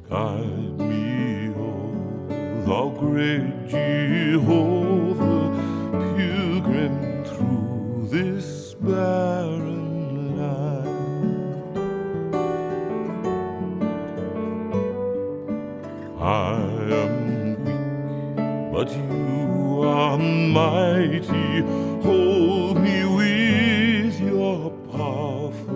Guide me, O thou great Jehovah, pilgrim through this barren land. I am weak, but you are mighty. Hold me with your powerful.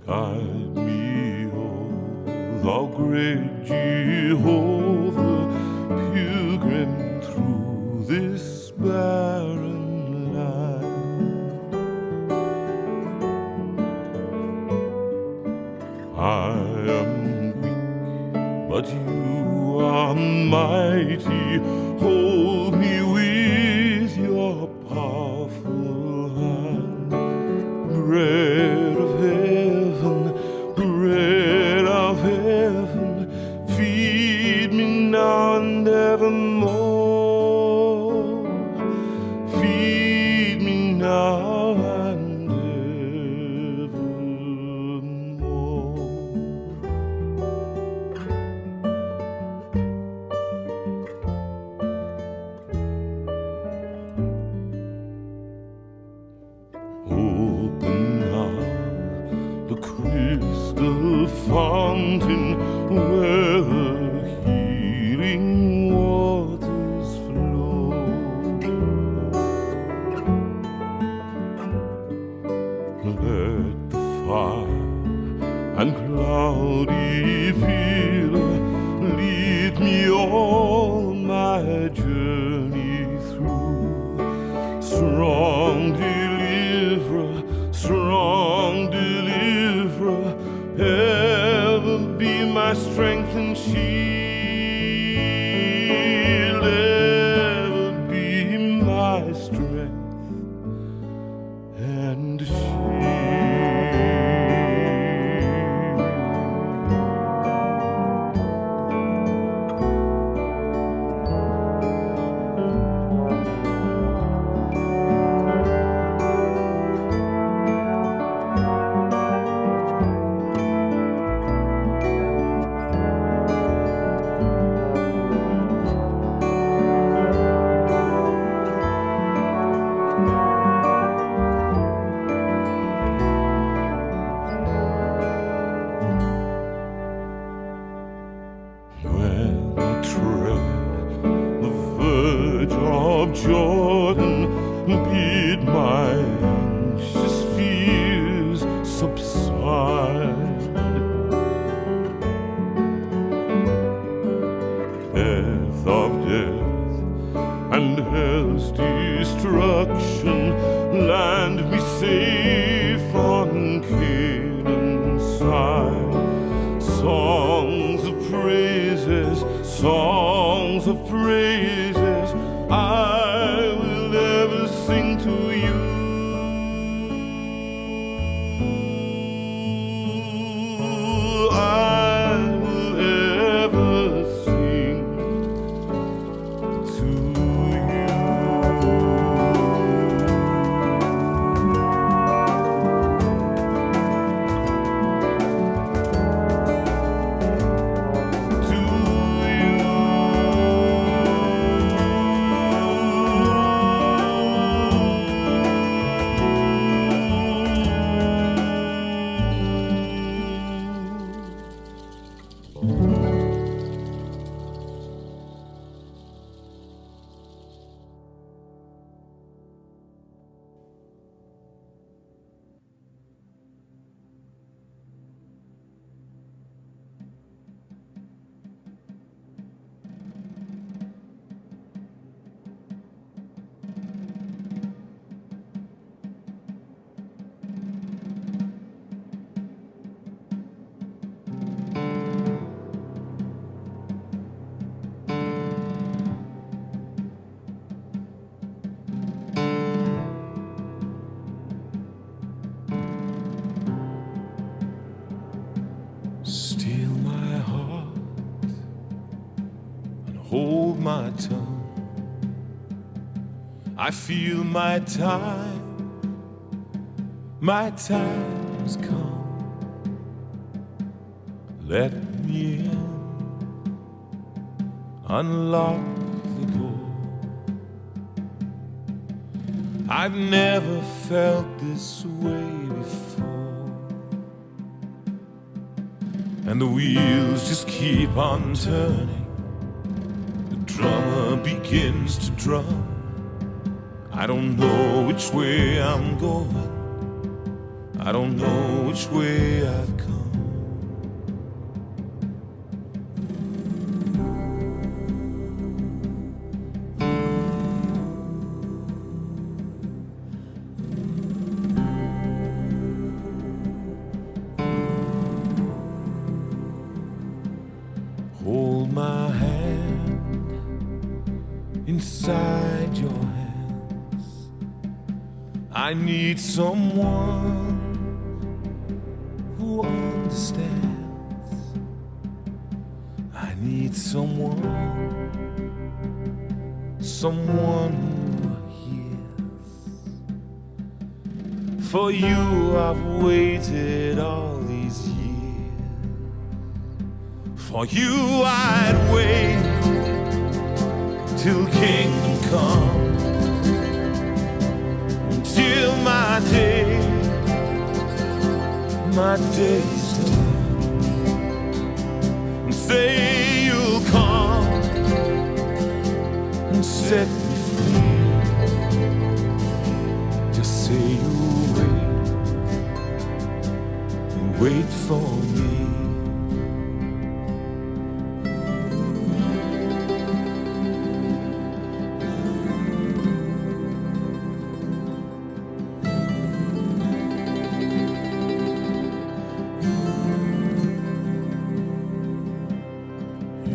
Guide me, O thou great Jehovah, pilgrim through this barren land. I am weak, but you are mighty. Hold me with your powerful hand. Bread of heaven, bread of heaven, feed me now and evermore. Feed me now and evermore. Open now the crystal fountain where the healing waters flow. Let the fire and cloudy pillar lead me all my journey through. Strong deliverer, strong deliverer, ever be my strength and shield, ever be my strength and shield. Jordan, bid my anxious fears subside. Death of death and hell's destruction, land me safe on Canaan's side. Songs of praises, songs of praises, I will ever sing to you. I will ever sing to you. To you. hold my tongue. I feel my time's come. Let me in, unlock the door. I've never felt this way before, and the wheels just keep on turning. The drummer begins to drum. I don't know which way I'm going. I don't know which way I've come. Hold my hand inside your hands. I need someone who understands. I need someone who hears. For you I've waited all these years. For you I'd wait till kingdom come, until my day's done, and say you'll come and set me free. Just say you'll wait and wait for me.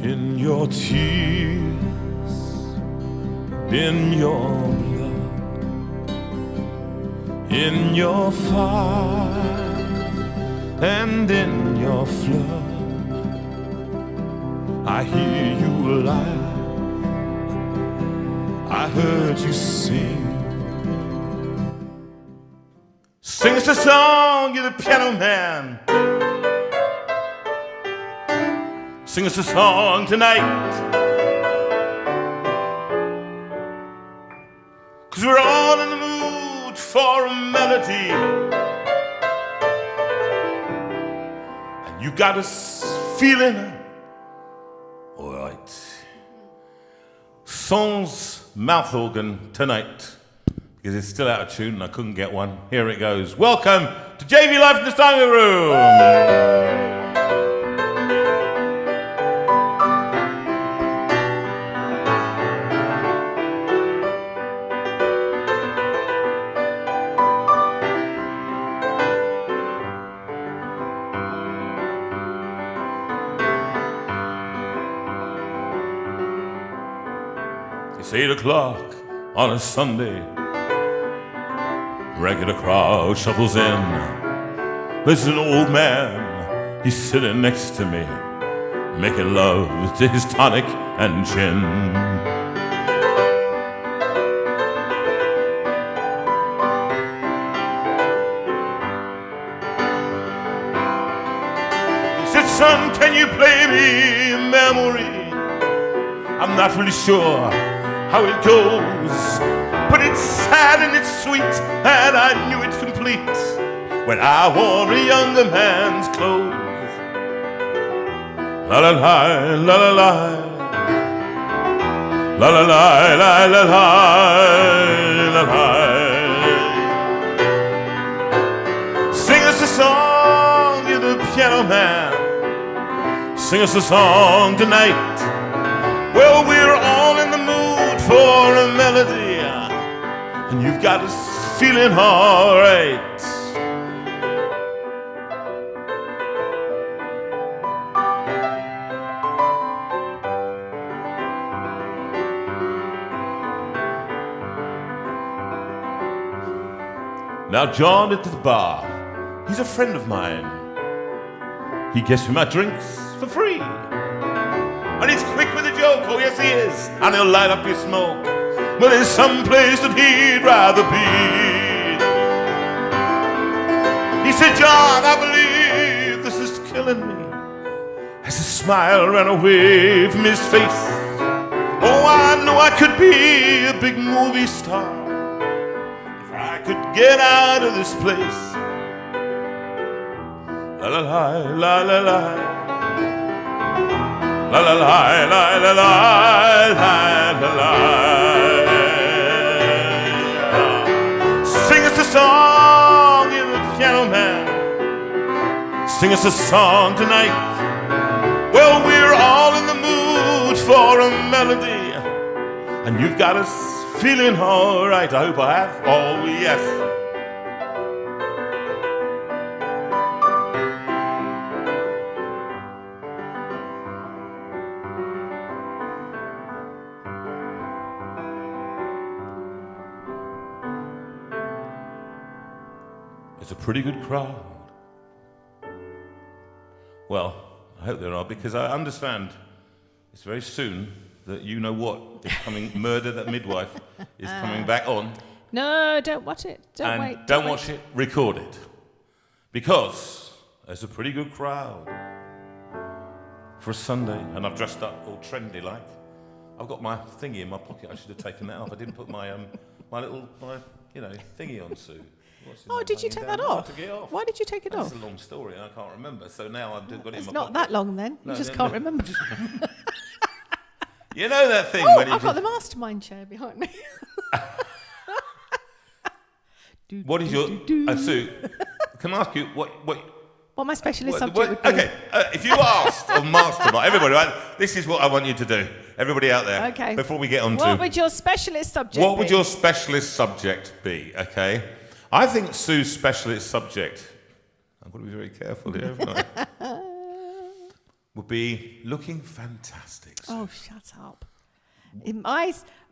In your tears, in your blood, in your fire, and in your flood, I hear you laugh, I heard you sing. Sing us a song, you're the piano man. Sing us a song tonight, 'cause we're all in the mood for a melody, and you got us feeling all right. Sans mouth organ tonight, because it's still out of tune and I couldn't get one. Here it goes. Welcome to JV Live from the Steinway Room. It's 8 o'clock on a Sunday. Regular crowd shuffles in. There's an old man, he's sitting next to me, making love to his tonic and gin. He said, son, can you play me a memory? I'm not really sure how it goes, but it's sad and it's sweet, and I knew it complete when I wore a younger man's clothes. La la la, la la la, la la la, la la la, la la. Sing us a song, you're the piano man. Sing us a song tonight. Well, we're all in the mood for a melody, and you've got us feeling all right. Now, John at the bar, he's a friend of mine. He gets me my drinks for free. And he's quick with a joke, oh yes he is, and he'll light up your smoke. But there's some place that he'd rather be. He said, John, I believe this is killing me. As a smile ran away from his face. Oh, I know I could be a big movie star if I could get out of this place. La la la la la la la la la la la la la la. Sing us a song, you're the piano man. Sing us a song tonight. Well, we're all in the mood for a melody, and you've got us feeling all right. I hope I have. Oh, yes. It's a pretty good crowd. Well, I hope there are, because I understand it's very soon that You Know What is coming. Murder That Midwife is coming back on. No, don't watch it. Don't watch it. Record it, because there's a pretty good crowd for a Sunday, and I've dressed up all trendy like. I've got my thingy in my pocket. I should have taken that off. I didn't put my little thingy on, Sue. Oh, did you take that off? Why did you take it off? It's a long story and I can't remember, so now I've got it in my pocket. It's not that long then. You just can't remember. You know that thing when I've got the mastermind chair behind me. What is your... Sue, can I ask you what my specialist subject would be? Okay, if you asked of mastermind, everybody, right, this is what I want you to do. Everybody out there, okay. Before we get on What would your specialist subject be? What would your specialist subject be, okay? I think Sue's specialist subject, I've got to be very careful here, haven't I? Would be looking fantastic. Sue. Oh, shut up.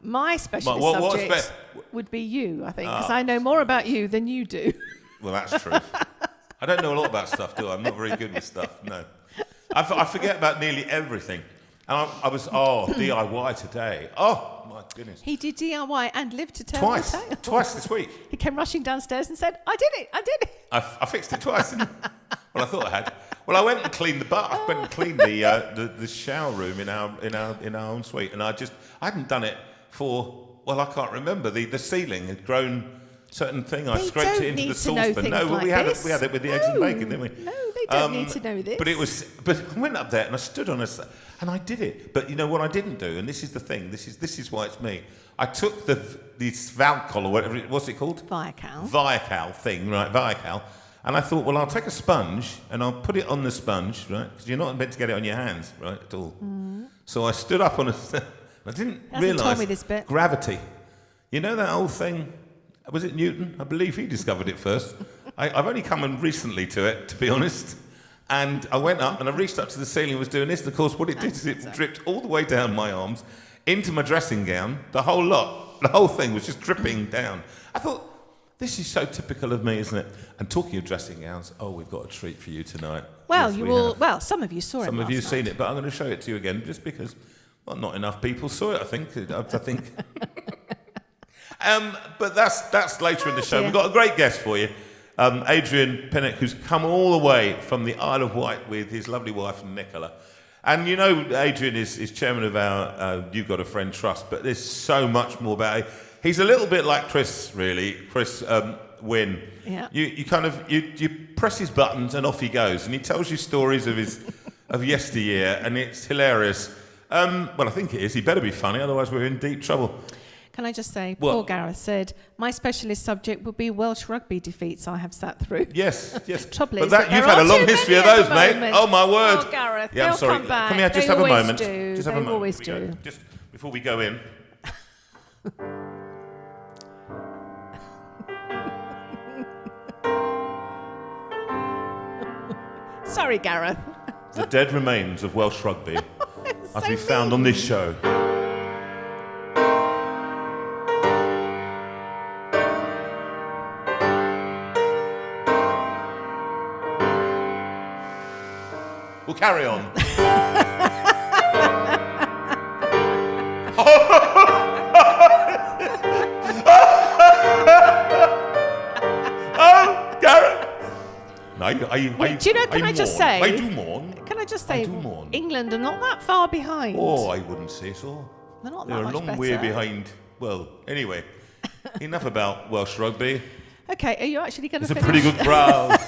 My specialist subject would be you, I think, because I know more about you than you do. Well, that's true. I don't know a lot about stuff, do I? I'm not very good with stuff, no. I forget about nearly everything. And I was, DIY today. Oh, my goodness. He did DIY and lived to tell the tale. Twice this week. He came rushing downstairs and said, I did it. I fixed it twice, didn't I? Well, I thought I had. Well, I went and cleaned the bath. I went and cleaned the shower room in our ensuite, and I hadn't done it for, well, I can't remember. The ceiling had grown certain thing. I scraped it into the saucepan. No, well, we had it with the eggs and bacon, didn't we? No, they don't need to know this. But I went up there and I stood on and I did it. But you know what I didn't do, and this is the thing. This is why it's me. I took this Valcol or whatever. What's it called? Viacal thing, right? Viacal. And I thought, well, I'll take a sponge and I'll put it on the sponge, right? Because you're not meant to get it on your hands, right, at all. Mm. So I stood up on I didn't realise gravity. You know that old thing? Was it Newton? I believe he discovered it first. I've only come in recently to it, to be honest. And I went up and I reached up to the ceiling and was doing this. And of course, what it did is it dripped all the way down my arms into my dressing gown. The whole lot. The whole thing was just dripping down. I thought, this is so typical of me, isn't it? And talking of dressing gowns, we've got a treat for you tonight. Well, yes, Well, some of you saw it. Some of you have seen it, but I'm going to show it to you again, just because, well, not enough people saw it. I think. But that's later in the show. We've got a great guest for you, Adrian Penick, who's come all the way from the Isle of Wight with his lovely wife Nicola. And you know, Adrian is chairman of our You've Got a Friend Trust, but there's so much more about it. He's a little bit like Chris, really. Chris Wynn. Yeah. You press his buttons and off he goes, and he tells you stories of yesteryear, and it's hilarious. Well, I think it is. He better be funny, otherwise we're in deep trouble. Can I just say, Paul Gareth said, my specialist subject would be Welsh rugby defeats I have sat through. Yes. Trouble but is that you've had a long history of those, mate. Oh, my word. Oh, Gareth, yeah, I'm sorry. Come back. Can we just have a moment? Just have a moment. They always do. Just before we go in. Sorry, Gareth. The dead remains of Welsh rugby are to be found on this show. We'll carry on. Do you know, can I just say... I do mourn. Can I just say, I do mourn. England are not that far behind. Oh, I wouldn't say so. They're not They're that a much long better. way behind. Well, anyway, enough about Welsh rugby. Okay, are you actually going to It's finish? a pretty good crowd.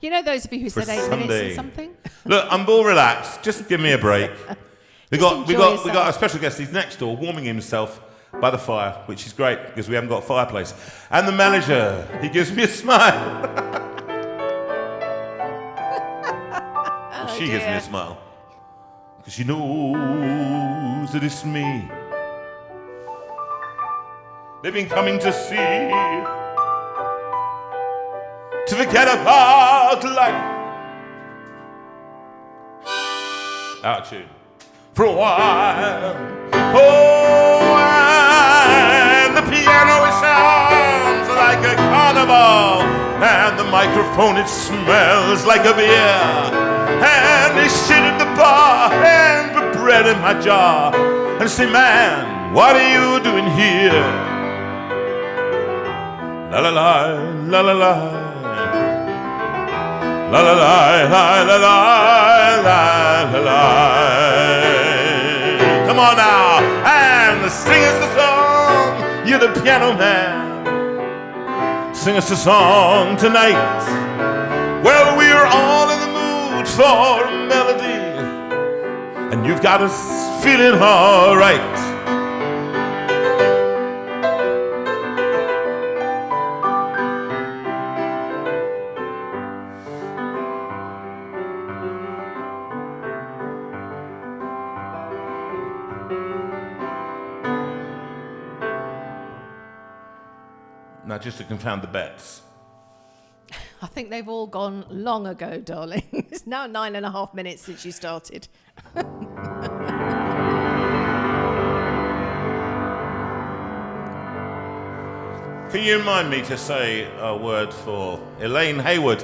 You know those of you who For said 8 minutes Sunday. and something? Look, I'm all relaxed. Just give me a break. We got a special guest. He's next door, warming himself by the fire, which is great because we haven't got a fireplace. And the manager, he gives me a smile. She gives me a smile because she knows that it's me. They've been coming to see, to forget about life. Out of tune. For a while. Oh, and the piano, it sounds like a carnival. And the microphone, it smells like a beer. And they sit at the bar and put bread in my jar and say, man, what are you doing here? La la la, la la la. La la la la la la la la la. Come on now, and sing us the song. You're the piano man. Sing us a song tonight. Well, we're all in the mood for a melody, and you've got us feeling all right. Now, just to confound the bets. I think they've all gone long ago, darling. It's now 9.5 minutes since you started. Can you remind me to say a word for Elaine Hayward,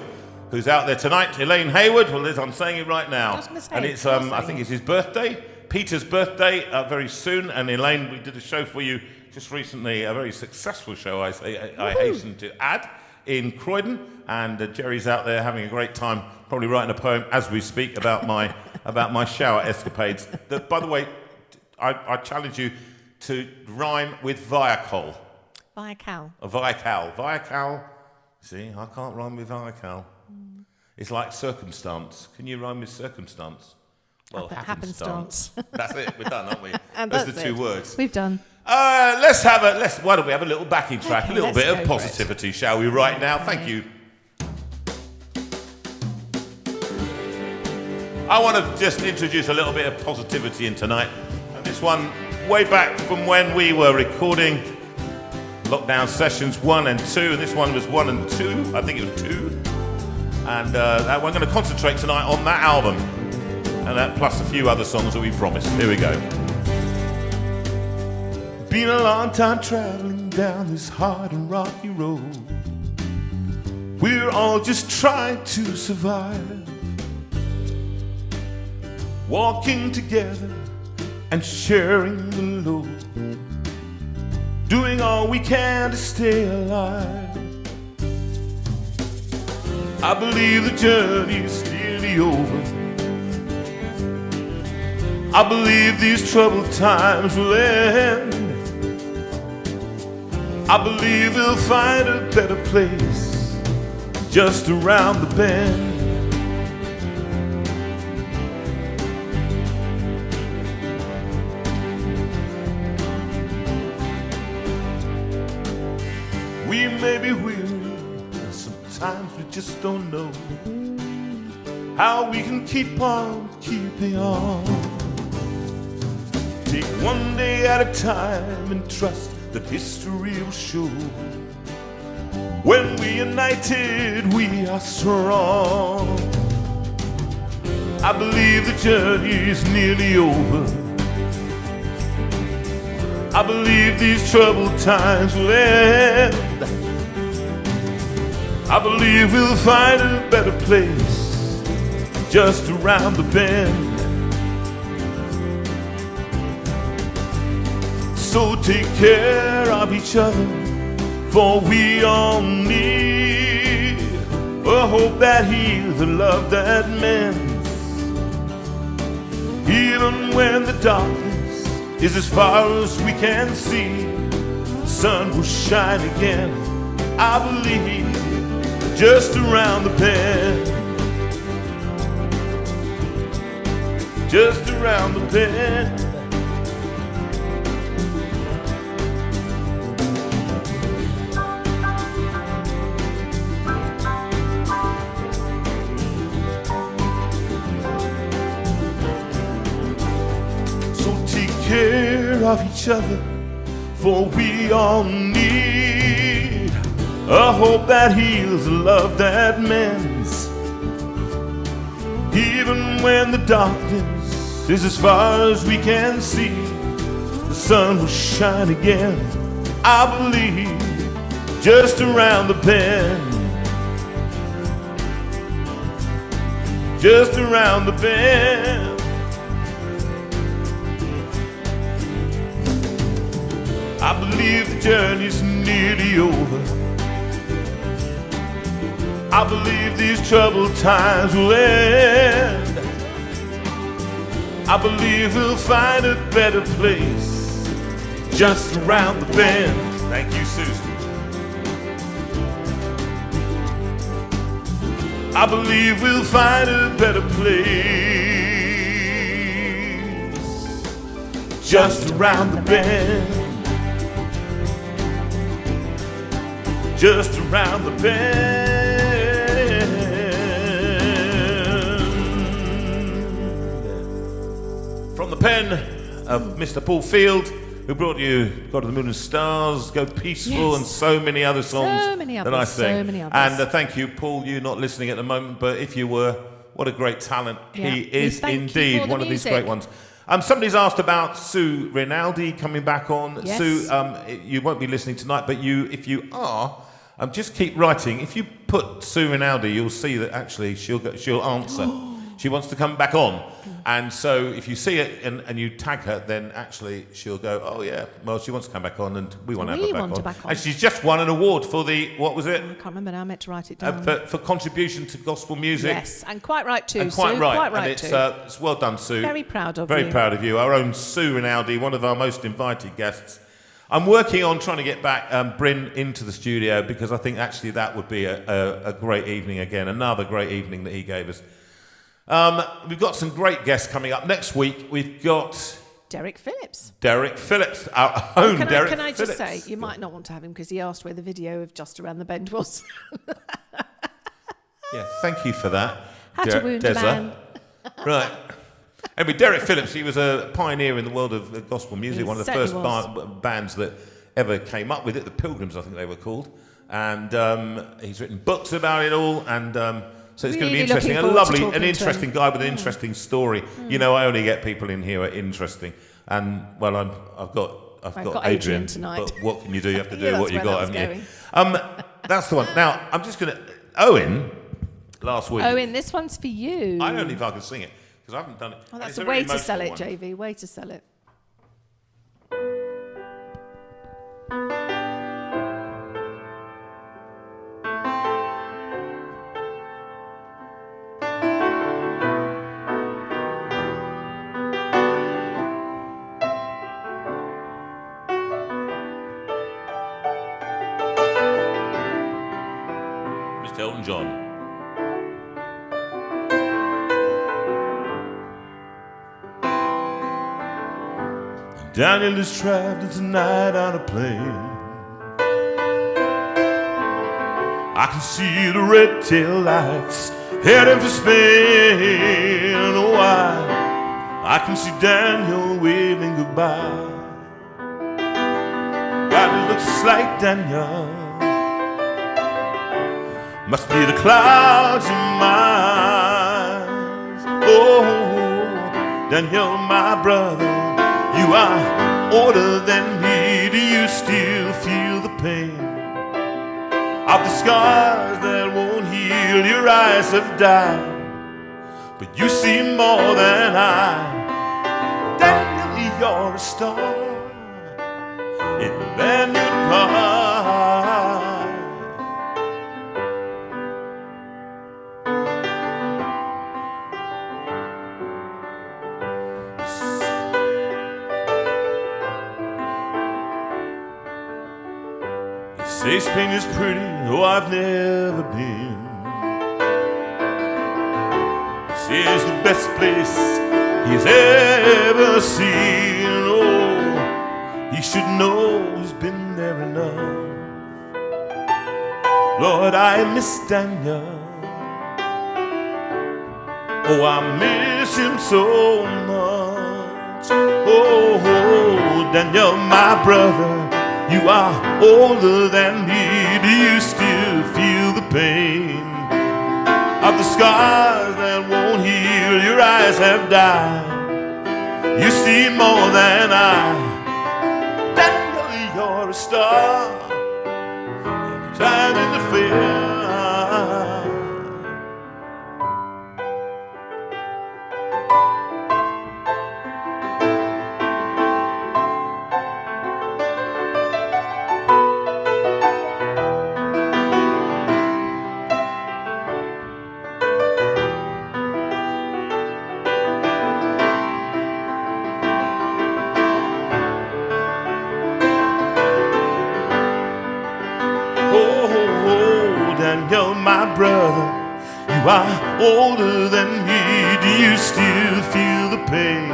who's out there tonight? Elaine Hayward, well, I'm saying it right now. I was gonna say, and it's, of course I think it's his birthday, Peter's birthday, very soon. And Elaine, we did a show for you just recently, a very successful show, I hasten to add, in Croydon. And Jerry's out there having a great time, probably writing a poem as we speak about my shower escapades. By the way, I challenge you to rhyme with Viacol. Viacal. Viacal. See, I can't rhyme with Viacal. It's like circumstance. Can you rhyme with circumstance? Well, happenstance. That's it. We're done, aren't we? And those are that's the two it. words. We've done. Why don't we have a little backing track, Okay, a little let's bit go of for positivity, shall we, right now? Thank you. I want to just introduce a little bit of positivity in tonight. And this one, way back from when we were recording Lockdown Sessions 1 and 2, and this one was 1 and 2, I think it was 2. And we're going to concentrate tonight on that album, and that plus a few other songs that we promised. Here we go. Been a long time traveling down this hard and rocky road. We're all just trying to survive, walking together and sharing the load, doing all we can to stay alive. I believe the journey's nearly over. I believe these troubled times will end. I believe we'll find a better place just around the bend. We may be weary, and sometimes we just don't know how we can keep on keeping on. Take one day at a time and trust that history will show. When we're united, we are strong. I believe the journey's nearly over. I believe these troubled times will end. I believe we'll find a better place just around the bend. So take care of each other, for we all need a a hope that heals, a love that mends. Even when the darkness is as far as we can see, the sun will shine again, I believe, just around the bend. Just around the bend. Care of each other, for we all need a hope that heals, a love that mends. Even when the darkness is as far as we can see, the sun will shine again, I believe, just around the bend. Just around the bend. I believe the journey's nearly over. I believe these troubled times will end. I believe we'll find a better place just around the bend. Thank you, Susan. I believe we'll find a better place just around the bend. Just around the bend. From the pen of Mr. Paul Field, who brought you God of the Moon and Stars, Go Peaceful, and so many other songs that I sing. So many others. And thank you, Paul. You're not listening at the moment, but if you were, what a great talent. He is indeed one of these great ones. Somebody's asked about Sue Rinaldi coming back on. Yes. Sue, you won't be listening tonight, but if you are, just keep writing. If you put Sue Rinaldi, you'll see that actually she'll answer. She wants to come back on. And so if you see it and you tag her, then actually she'll go, oh yeah, well, she wants to come back on and we want to have her back on. And she's just won an award for the, what was it? I can't remember now, I meant to write it down. For contribution to gospel music. Yes, and quite right too, and quite Sue. Right. Quite right and too. It's well done, Sue. Very proud of Very you. proud of you. Our own Sue Rinaldi, one of our most invited guests. I'm working on trying to get back Bryn into the studio because I think actually that would be a great evening again, another great evening that he gave us. We've got some great guests coming up. Next week, we've got... Derek Phillips. Derek Phillips, our own Derek Phillips. Can I just say, you might not want to have him because he asked where the video of Just Around the Bend was. Yeah, thank you for that. How to wound a man. Right. Anyway, Derek Phillips, he was a pioneer in the world of gospel music, one of the first bands that ever came up with it, the Pilgrims, I think they were called. And he's written books about it all, and so it's going to be interesting. An interesting guy with an interesting story. You know, I only get people in here who are interesting. And, well, I've got Adrian tonight. But what can you do? You have to do what you got, haven't you? That's the one. Now, I'm just going to... Owen, last week... Owen, this one's for you. I don't know if I can sing it. I haven't done it. Oh, that's a way to sell it, JV. Way to sell it. Mr. Elton John. Daniel is traveling tonight on a plane. I can see the red tail lights heading for Spain. Oh, I can see Daniel waving goodbye. God, it looks like Daniel must be the clouds in my eyes. Oh, Daniel, my brother, you are older than me. Do you still feel the pain of the scars that won't heal? Your eyes have died, but you see more than I. Daniel, you're a star in the vineyard pie. Say Spain is pretty, oh, I've never been. Say it's the best place he's ever seen. Oh, he should know he's been there enough. Lord, I miss Daniel. Oh, I miss him so much. Oh, Daniel, my brother, you are older than me. Do you still feel the pain of the scars that won't heal? Your eyes have died. You see more than I. Daniel, you're a star. Every time in the fair. Daniel, my brother, you are older than me. Do you still feel the pain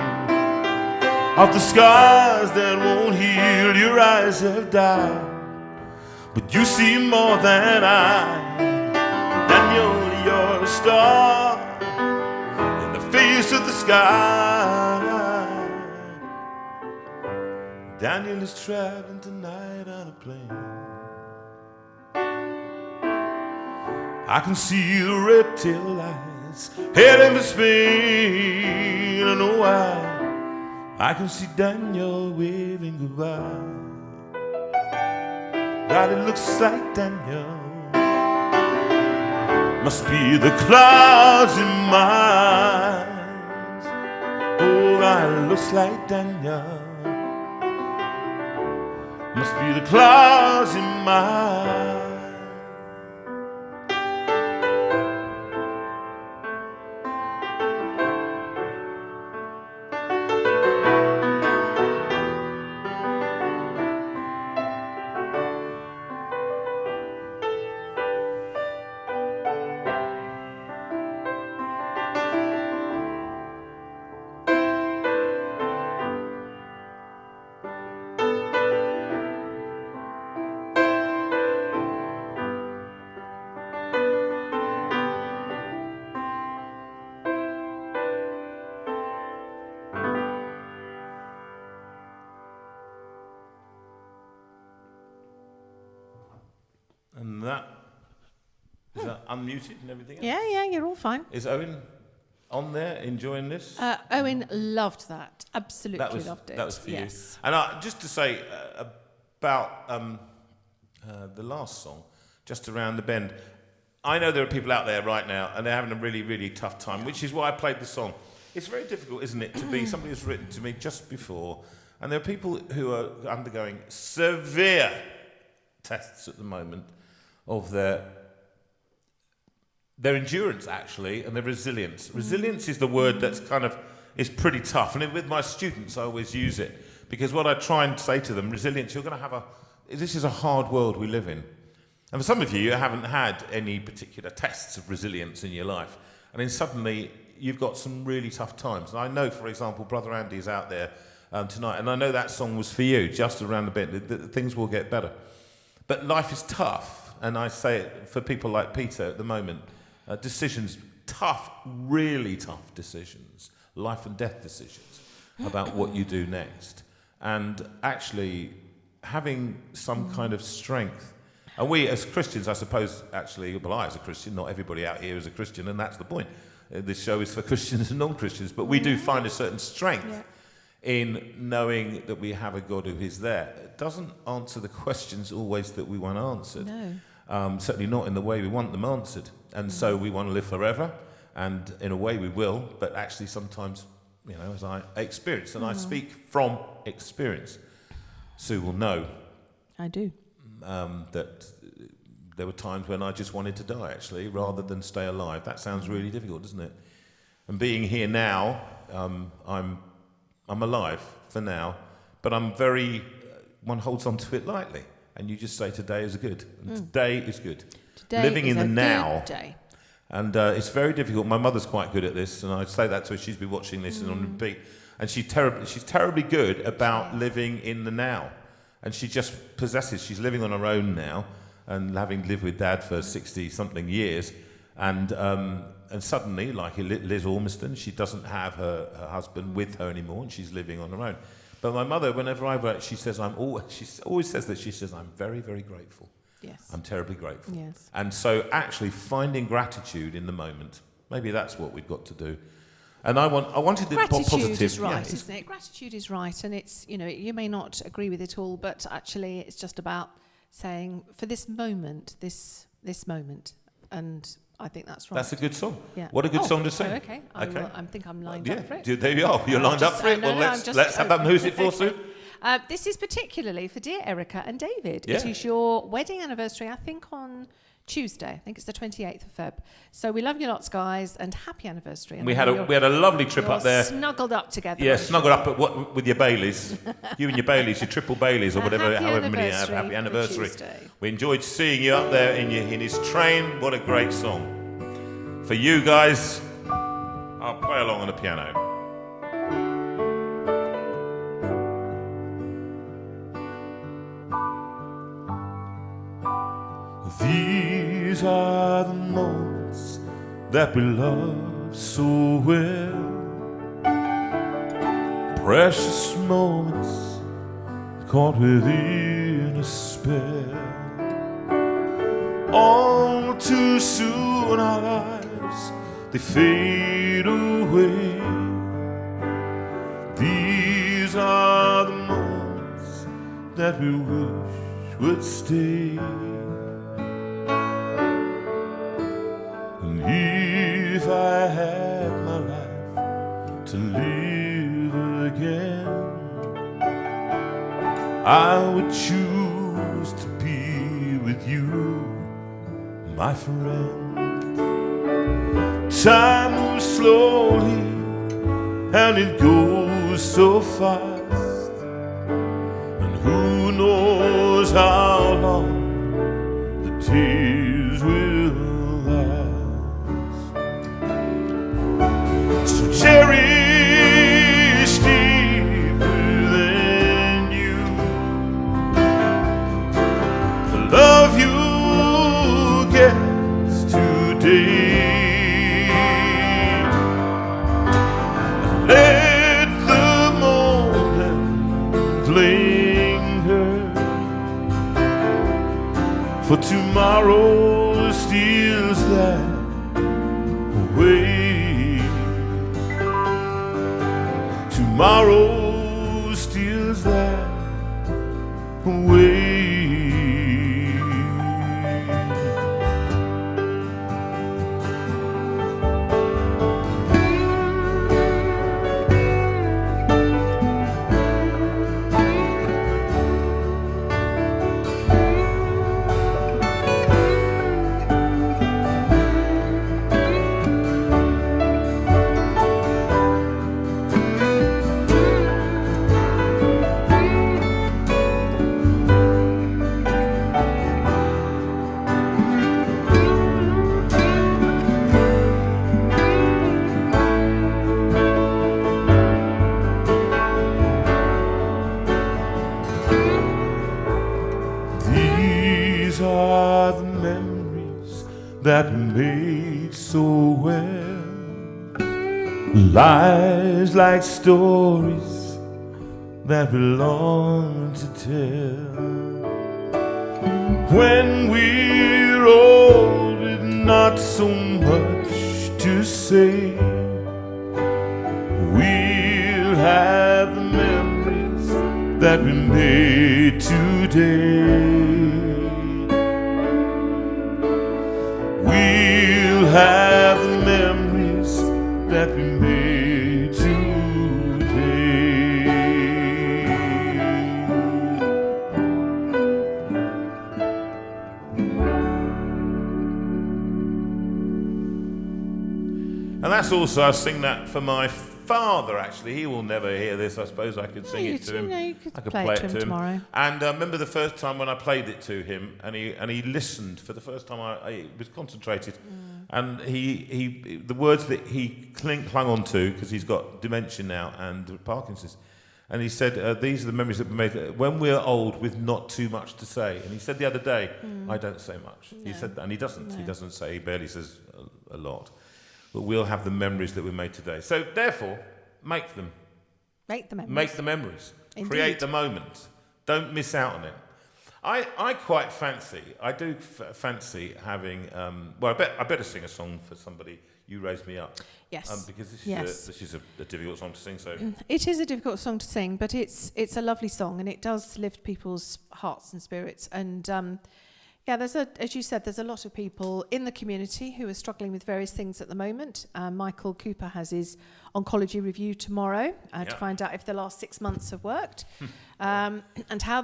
of the scars that won't heal? Your eyes have died, but you see more than I. Daniel, you're a star in the face of the sky. Daniel is traveling tonight on a plane. I can see the red-tail lights heading for Spain. I know I can see Daniel waving goodbye. God, it looks like Daniel must be the clouds in my eyes. Oh, God, it looks like Daniel must be the clouds in my eyes. And that, is that unmuted and everything else? Yeah, you're all fine. Is Owen on there enjoying this? Owen loved that. Absolutely loved it. That was for yes. you. And just to say about the last song, Just Around the Bend, I know there are people out there right now and they're having a really, really tough time, which is why I played the song. It's very difficult, isn't it, to be somebody who's written to me just before, and there are people who are undergoing severe tests at the moment of their endurance, actually, and their resilience. Resilience is the word that's is pretty tough. And with my students, I always use it, because what I try and say to them, resilience, you're going to have this is a hard world we live in. And for some of you haven't had any particular tests of resilience in your life. And then suddenly, you've got some really tough times. And I know, for example, Brother Andy is out there tonight, and I know that song was for you, Just Around the Bend. Things will get better. But life is tough. And I say it for people like Peter at the moment, decisions, tough, really tough decisions, life and death decisions about what you do next. And actually having some kind of strength. And we as Christians, I suppose, actually, well, I as a Christian, not everybody out here is a Christian, and that's the point. This show is for Christians and non-Christians, but we do find a certain strength in knowing that we have a God who is there. It doesn't answer the questions always that we want answered. No. Certainly not in the way we want them answered. And so we want to live forever, and in a way we will, but actually sometimes, as I experience, and I speak from experience, Sue will know. I do. That there were times when I just wanted to die, actually, rather than stay alive. That sounds really difficult, doesn't it? And being here now, I'm alive for now, but I'm one holds on to it lightly. and you just say today is good. And today is good. Today Living is in the a now. good day. And it's very difficult. My mother's quite good at this, and I say that to her. She's been watching this and on repeat. And she's terribly good about living in the now. And she just possesses. She's living on her own now, and having lived with Dad for 60-something years. And suddenly, like Liz Ormiston, she doesn't have her husband with her anymore, and she's living on her own. But my mother, whenever I write, she always says that. She says, I'm very, very grateful. Yes. I'm terribly grateful. Yes. And so actually finding gratitude in the moment, maybe that's what we've got to do. And I wanted the positive. Gratitude is right, isn't it? Gratitude is right, and it's, you may not agree with it all, but actually it's just about saying, for this moment, this moment, and I think that's right. That's a good song. Yeah. What a good song to sing. Okay. I think I'm lined up for it. There you are. You're lined up for it. No, Well, let's have that. Who's it for, Sue? This is particularly for dear Erica and David. Yeah. It is your wedding anniversary, I think, on Tuesday. I think it's the 28th of Feb. So we love you lots, guys, and happy anniversary. And We had a lovely trip up there. Snuggled up together. Yeah, snuggled up with your Baileys. You and your Baileys, your triple Baileys, or whatever, however many you have. Happy anniversary. We enjoyed seeing you up there in his train. What a great song. For you guys, I'll play along on the piano. These are the moments that we love so well. Precious moments caught within a spell. All too soon our lives, they fade away. These are the moments that we wish would stay. If I had my life to live again, I would choose to be with you, my friend. Time moves slowly and it goes so fast, and who knows how long the days will last. So cherish deeper than you the love you get today. Let the moment linger, for tomorrow steals that away. Tomorrow steals that away. These are the memories that we made so well. Lives like stories that we long to tell. When we're old with not so much to say, we'll have the memories that we made today. We'll have the memories that we made today. And that's also, I sing that for my father, actually, he will never hear this. I suppose I could sing it to him. You could I could play it to him tomorrow. And I remember the first time when I played it to him, and he listened for the first time. I was concentrated, and he the words that he clung on to, because he's got dementia now and Parkinson's. And he said, these are the memories that we made when we're old with not too much to say. And he said the other day, I don't say much. No. He said that, and he doesn't. No. He doesn't say, he barely says a lot. But we'll have the memories that we made today. So therefore, make them. Make the memories. Make the memories. Indeed. Create the moment. Don't miss out on it. I quite fancy, I do fancy having, well, I better sing a song for somebody. You Raise Me Up. Yes. Because this is a difficult song to sing. So it is a difficult song to sing, but it's a lovely song, and it does lift people's hearts and spirits. And as you said, there's a lot of people in the community who are struggling with various things at the moment. Michael Cooper has his oncology review tomorrow to find out if the last 6 months have worked, and how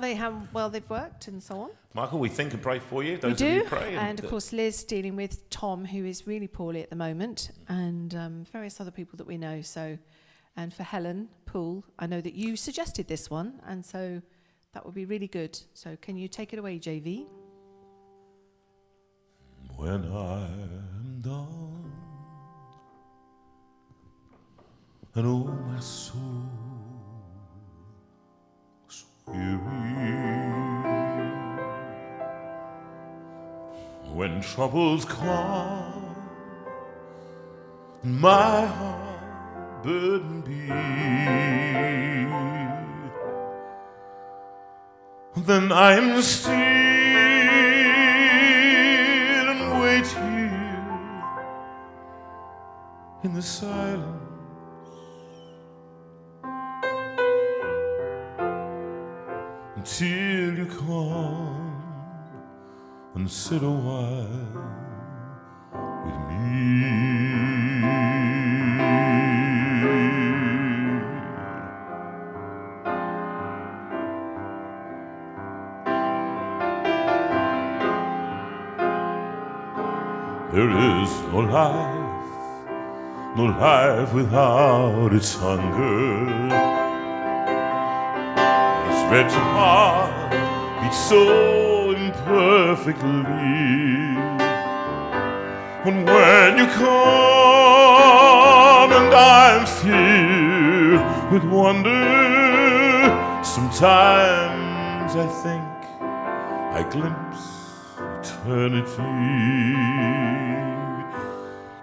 well they've worked, and so on. Michael, we think and pray for you. We do, and of course Liz dealing with Tom, who is really poorly at the moment, and various other people that we know. So, and for Helen Poole, I know that you suggested this one, and so that would be really good. So can you take it away, JV? When I'm done, and oh my soul is weary, when troubles come, and my heart burden be, then I am still and wait here in the silence, until you come and sit a while with me. There is no life without its hunger. Its wretched heart beats so imperfectly. And when you come and I'm filled with wonder, sometimes I think I glimpse eternity.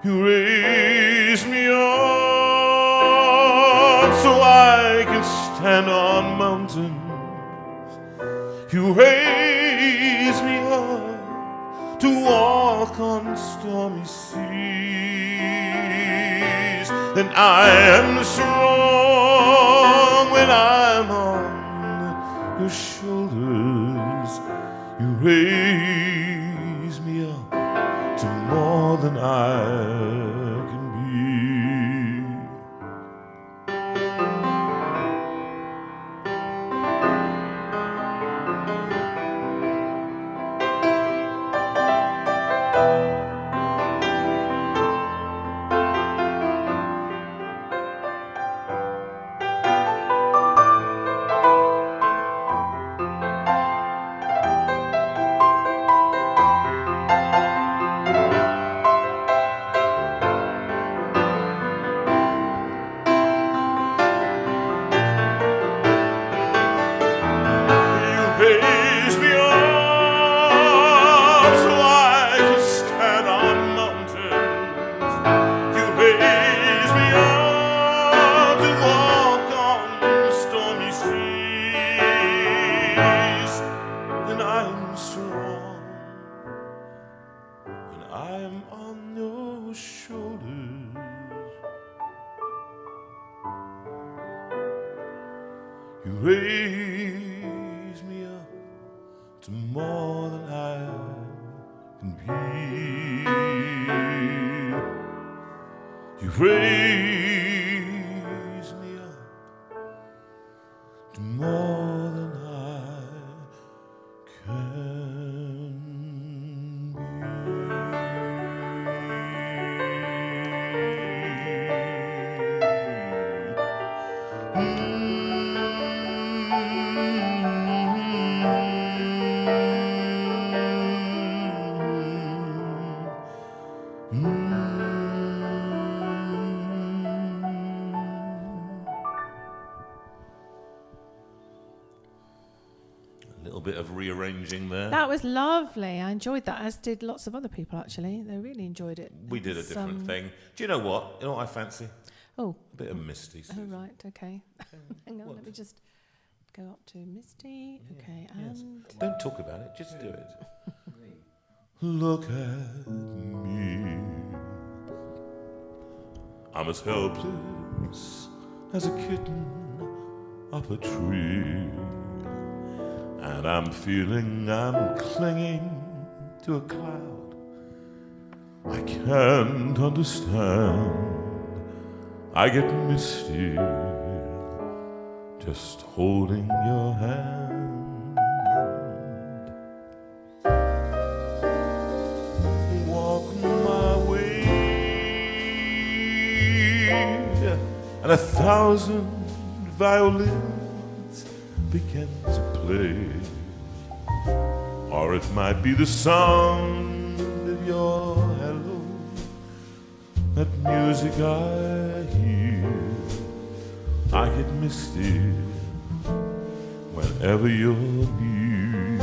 You raise me up so I can stand on mountains. You raise me up to walk on stormy seas. Then I am strong when I'm on your shoulders. You raise me up to more than I can be. Raise me up so I can stand on mountains. You raise me up to walk on stormy seas. Then I'm strong when I'm on your shoulders. You raise me up to more than I can be. You raise me up to more than I can be. little bit of rearranging there. That was lovely. I enjoyed that, as did lots of other people, actually. They really enjoyed it. We did a different thing. Do you know what? You know what I fancy? Oh. A bit of Misty. Oh, right, okay. Hang on, let me just go up to Misty. Okay, and... Don't talk about it, just do it. Look at me. I'm as helpless as a kitten up a tree. And I'm feeling I'm clinging to a cloud. I can't understand. I get misty just holding your hand. Walk my way, and 1,000 violins begin to play. Or it might be the sound of your hello, that music I hear. I get misty whenever you're near.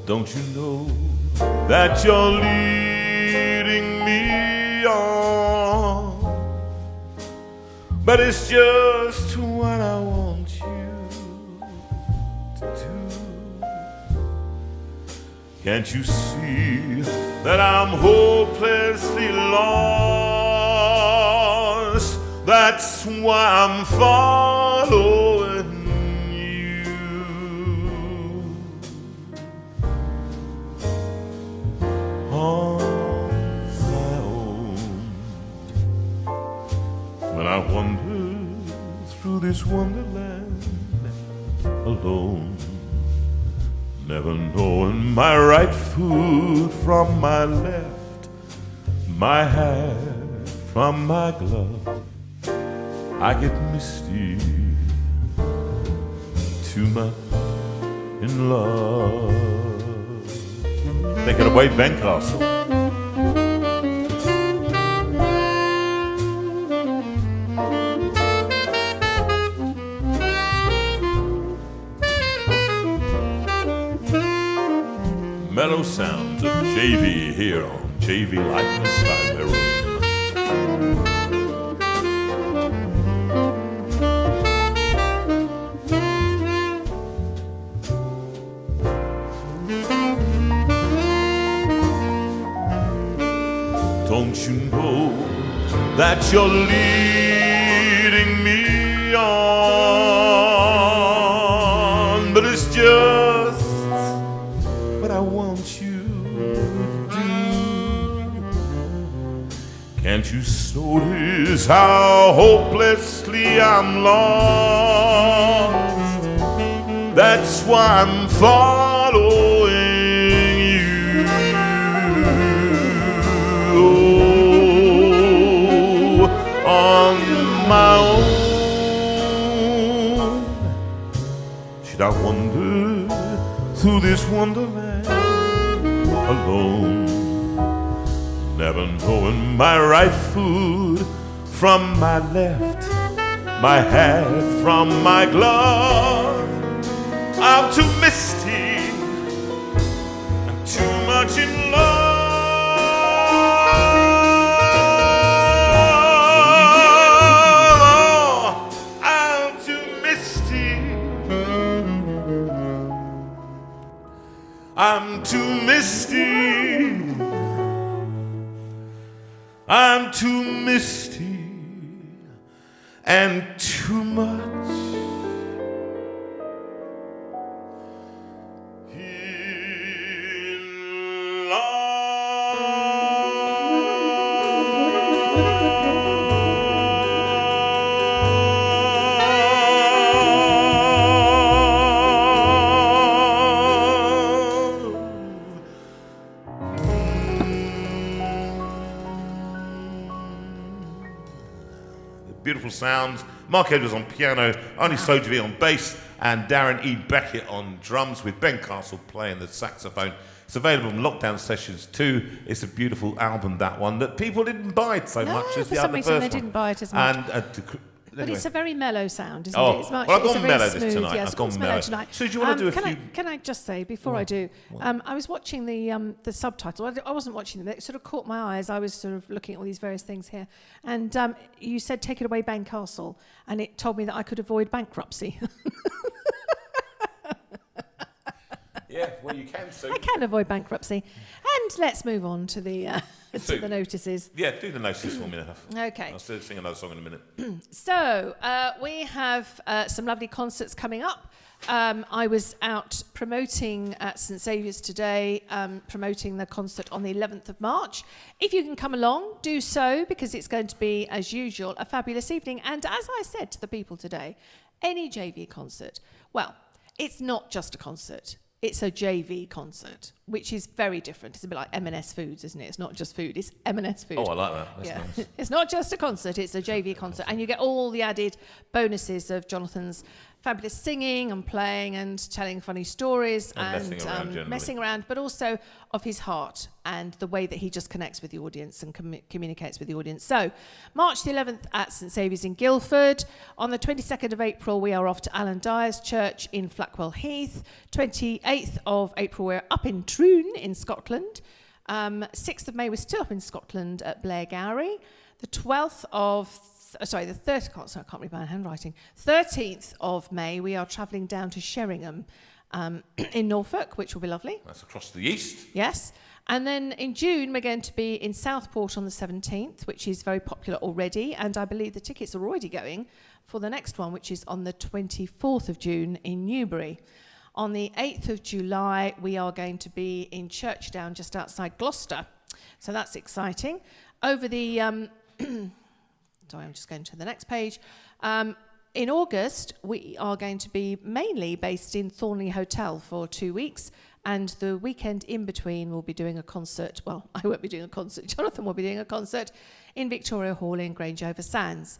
Don't you know that you're leading me on? But it's just what I want you to do. Can't you see that I'm hopelessly lost? That's why I'm following you. On my own. When I wander through this wonderland alone, never knowing my right foot from my left, my hat from my glove, I get misty, too much in love. Take it away, Ben Castle. Mellow sounds of JV here on JV Life and Steinway Room. Don't you know that you're leading me on? But it's just what I want you to do. Can't you notice how hopelessly I'm lost? That's why I'm following you. On my own, should I wander through this wonderland alone, never knowing my right foot from my left, my hat from my glove? I'm too misty, I'm too much in love. I'm too misty, I'm too misty, and too much in love. Beautiful sounds. Mark Edwards on piano, Arnie Sojvi on bass, and Darren E. Beckett on drums, with Ben Castle playing the saxophone. It's available in Lockdown Sessions 2. It's a beautiful album, that one, that people didn't buy it so much as the other for some reason first they one. didn't buy it as much. And But it's a very mellow sound, isn't Oh, it? It's much, well, I've it's gone a very mellow this smooth, tonight. yes, I've gone it's mellow. tonight. So do you want to do a few... Can I just say, before I do, I was watching the subtitle. I wasn't watching them. It sort of caught my eye as I was sort of looking at all these various things here. And you said, take it away, Castle, and it told me that I could avoid bankruptcy. Yeah, well, you can, Sue. I can avoid bankruptcy. And let's move on to the to the notices. Yeah, do the notices for me, Huff. Okay. I'll still sing another song in a minute. So we have some lovely concerts coming up. I was out promoting at St Saviour's today, promoting the concert on the 11th of March. If you can come along, do so, because it's going to be, as usual, a fabulous evening. And as I said to the people today, any JV concert, well, it's not just a concert. It's a JV concert, which is very different. It's a bit like M&S Foods, isn't it? It's not just food, it's M&S Food. Oh, I like that. That's nice. It's not just a concert, it's a JV concert. And you get all the added bonuses of Jonathan's fabulous singing and playing and telling funny stories and messing around, but also of his heart and the way that he just connects with the audience and communicates with the audience. So, March the 11th at St Saviour's in Guildford. On the 22nd of April, we are off to Alan Dyer's Church in Flackwell Heath. 28th of April, we're up in Troon in Scotland. 6th of May, we're still up in Scotland at Blairgowrie. The 12th of the 30th, I can't read my handwriting. 13th of May, we are travelling down to Sheringham in Norfolk, which will be lovely. That's across the east. Yes. And then in June, we're going to be in Southport on the 17th, which is very popular already. And I believe the tickets are already going for the next one, which is on the 24th of June in Newbury. On the 8th of July, we are going to be in Churchdown, just outside Gloucester. So that's exciting. Over the... Sorry, I'm just going to the next page. In August, we are going to be mainly based in Thornley Hotel for 2 weeks, and the weekend in between we'll be doing a concert. Well, I won't be doing a concert. Jonathan will be doing a concert in Victoria Hall in Grange-over-Sands.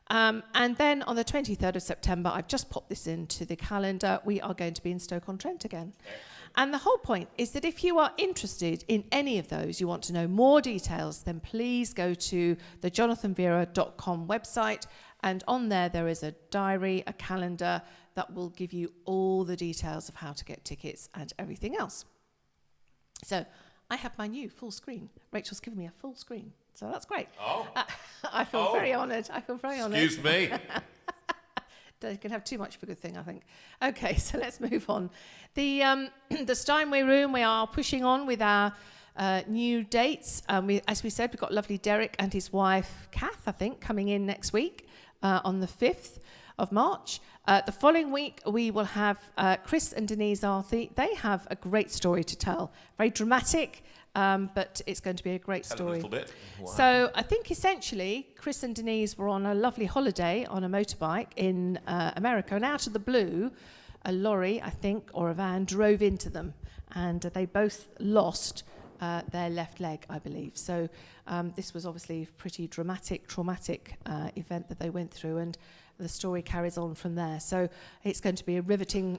And then on the 23rd of September, I've just popped this into the calendar, we are going to be in Stoke-on-Trent again. And the whole point is that if you are interested in any of those, you want to know more details, then please go to the jonathanveira.com website. And on there is a diary, a calendar that will give you all the details of how to get tickets and everything else. So I have my new full screen. Rachel's given me a full screen. So that's great. Oh. I feel very honoured. Excuse me. You can have too much of a good thing, I think. Okay, so let's move on. The Steinway room, we are pushing on with our new dates. As we said, we've got lovely Derek and his wife, Kath, I think, coming in next week on the 5th of March. The following week, we will have Chris and Denise Arthey. They have a great story to tell. Very dramatic, but it's going to be a great story. Tell a little bit. So I think essentially Chris and Denise were on a lovely holiday on a motorbike in America, and out of the blue, a lorry, I think, or a van drove into them, and they both lost their left leg, I believe. So this was obviously a pretty traumatic event that they went through, and the story carries on from there. So it's going to be a riveting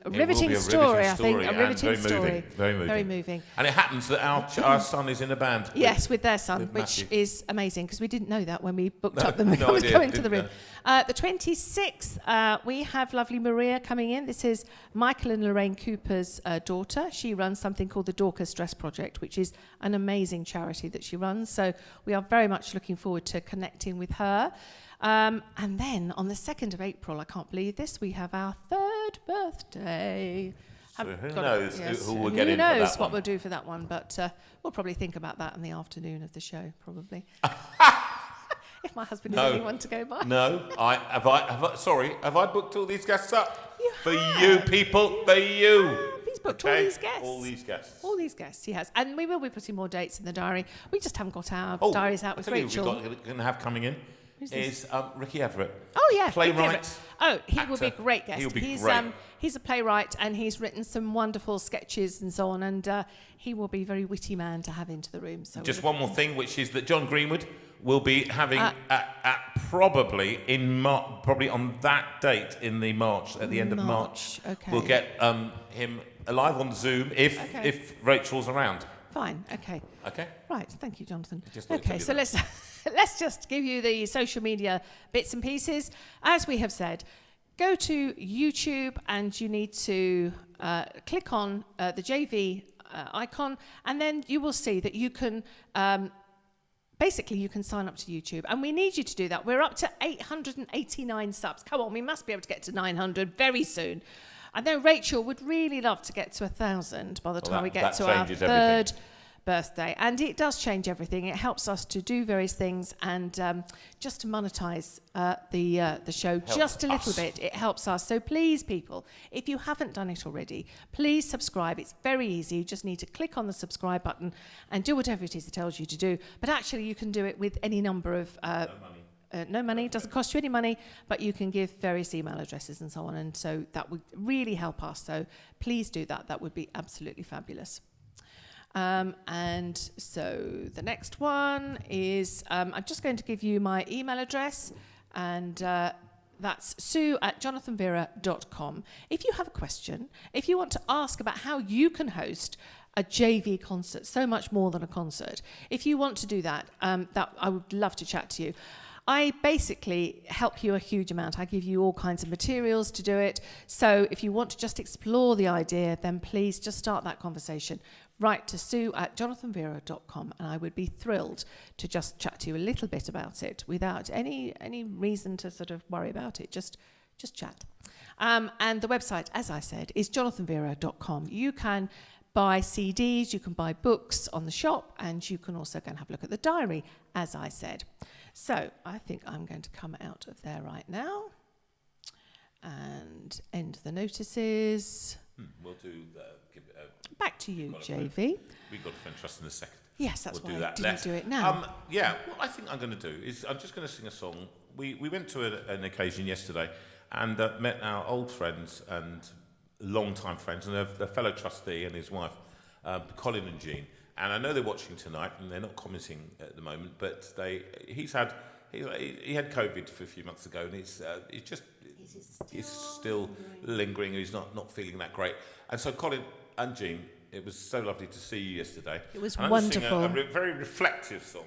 story, I think. A riveting story. Very moving. And it happens that our son is in a band. Yes, with their son, which is amazing, because we didn't know that when we booked up the going to the room. The 26th, we have lovely Maria coming in. This is Michael and Lorraine Cooper's daughter. She runs something called the Dorcas Dress Project, which is an amazing charity that she runs. So we are very much looking forward to connecting with her. And then on the 2nd of April, I can't believe this, we have our 3rd birthday. So who knows who will get in for that one? Who knows what we'll do for that one, but we'll probably think about that in the afternoon of the show, probably. If my husband is anyone to go by. No, have I booked all these guests up? For you people, for you. He's booked all these guests. All these guests, he has. And we will be putting more dates in the diary. We just haven't got our diaries out with Rachel. We're going to have coming in is Ricky Everett. Oh, yeah. Playwright. Oh, he actor. will be a great guest. He'll be great. He's a playwright, and he's written some wonderful sketches and so on, and he will be a very witty man to have into the room. So just one more thing, which is that John Greenwood will be having probably on that date in the March, at the end of March. Okay. We'll get him live on Zoom if Rachel's around. fine. Okay. Okay. Right. Thank you, Jonathan. Just thought I'd Okay, tell you so that. let's just give you the social media bits and pieces. As we have said, go to YouTube and you need to click on the JV icon, and then you will see that you can basically you can sign up to YouTube, and we need you to do that. We're up to 889 subs. Come on, we must be able to get to 900 very soon. I know Rachel would really love to get to 1,000 by the time we get to our third birthday, and it does change everything. It helps us to do various things and just to monetize the show just a little bit. It helps us. So please, people, if you haven't done it already, please subscribe. It's very easy. You just need to click on the subscribe button and do whatever it is it tells you to do. But actually, you can do it with any number of no money. It doesn't cost you any money, but you can give various email addresses and so on, and so that would really help us. So please do that. That would be absolutely fabulous. And so the next one is, I'm just going to give you my email address, and that's sue@jonathanveira.com. If you have a question, if you want to ask about how you can host a JV concert, so much more than a concert, if you want to do that, that I would love to chat to you. I basically help you a huge amount. I give you all kinds of materials to do it. So if you want to just explore the idea, then please just start that conversation. Write to sue@jonathanveira.com, and I would be thrilled to just chat to you a little bit about it without any reason to sort of worry about it. Just chat. And the website, as I said, is jonathanveira.com. You can buy CDs, you can buy books on the shop, and you can also go and have a look at the diary, as I said. So I think I'm going to come out of there right now and end the notices. We'll do. Back to you, JV. We've got a friend trust in a second. Yes, that's we'll why do I that didn't do it now. What I think I'm going to do is I'm just going to sing a song. We went to an occasion yesterday and met our old friends and long-time friends and their fellow trustee and his wife, Colin and Jean. And I know they're watching tonight, and they're not commenting at the moment. But he had COVID a few months ago, and he's still lingering. He's not feeling that great. And so Colin and Jean, it was so lovely to see you yesterday. It was and wonderful. I'm singing a very reflective song.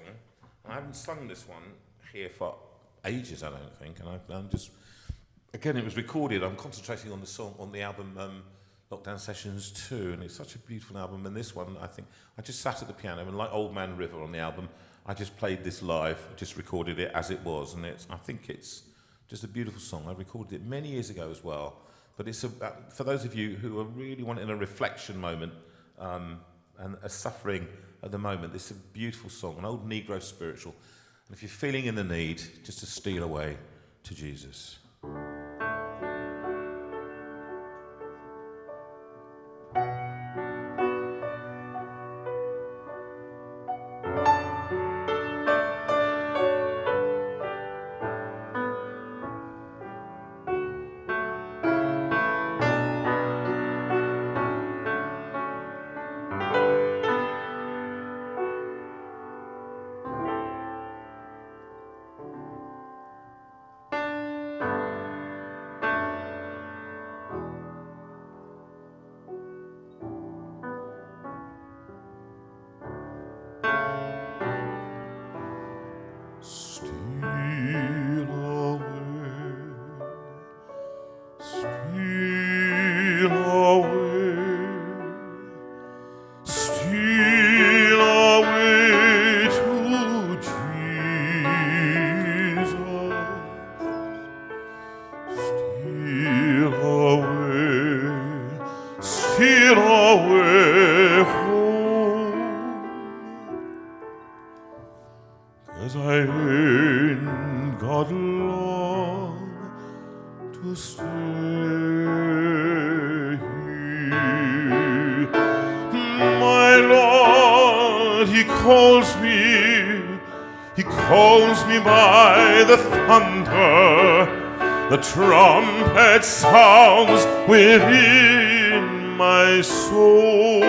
I haven't sung this one here for ages, I don't think. And I'm just, again, it was recorded. I'm concentrating on the song on the album. Lockdown Sessions 2, and it's such a beautiful album. And this one, I think, I just sat at the piano, and like Old Man River on the album, I just played this live, just recorded it as it was, and I think it's just a beautiful song. I recorded it many years ago as well, but it's for those of you who are really wanting a reflection moment and are suffering at the moment. This is a beautiful song, an old Negro spiritual, and if you're feeling in the need, just to steal away to Jesus. By the thunder, the trumpet sounds within my soul.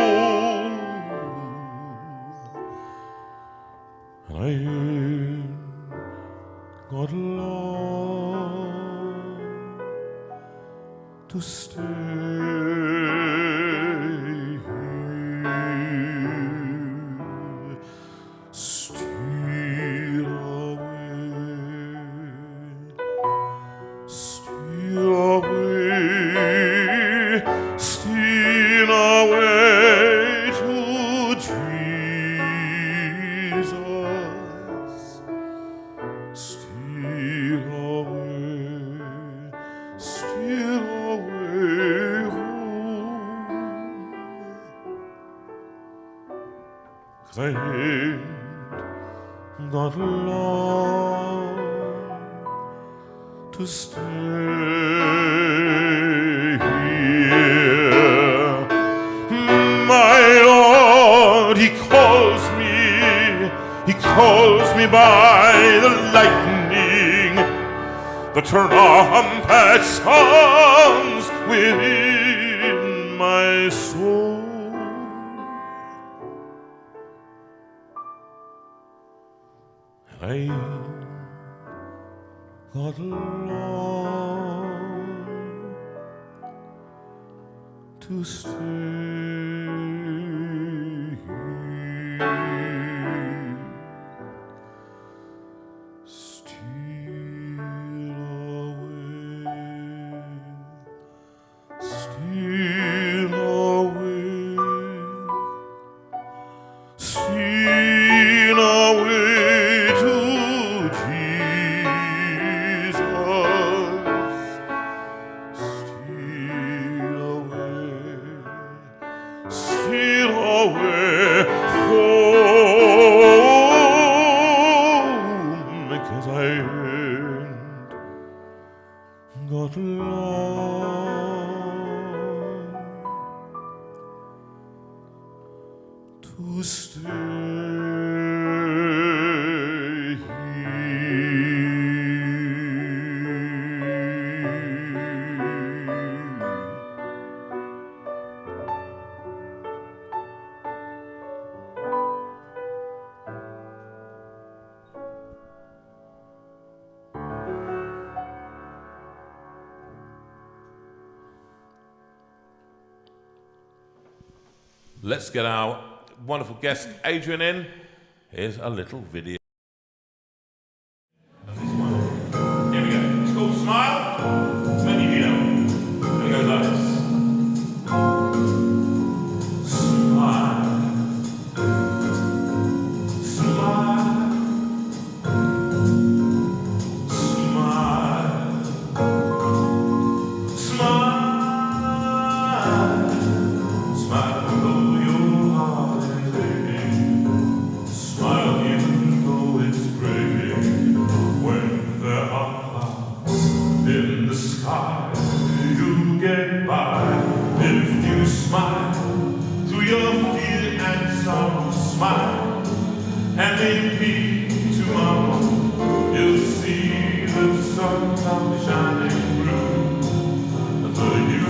I ain't got long to stay here. got long to stay here. My Lord, he calls me by the lightning, the trumpet sounds within my soul. I got long to stay here. Steal away to Jesus. Steal away home, because I ain't got long to stay. Let's get our wonderful guest Adrian in. Here's a little video. Here we go. It's called Smile. It's many of you know. It goes like this. Smile. Smile. Smile. Smile. Smile. You get by if you smile through your fear and sorrow. Smile, and maybe tomorrow you'll see the sun come shining through for you.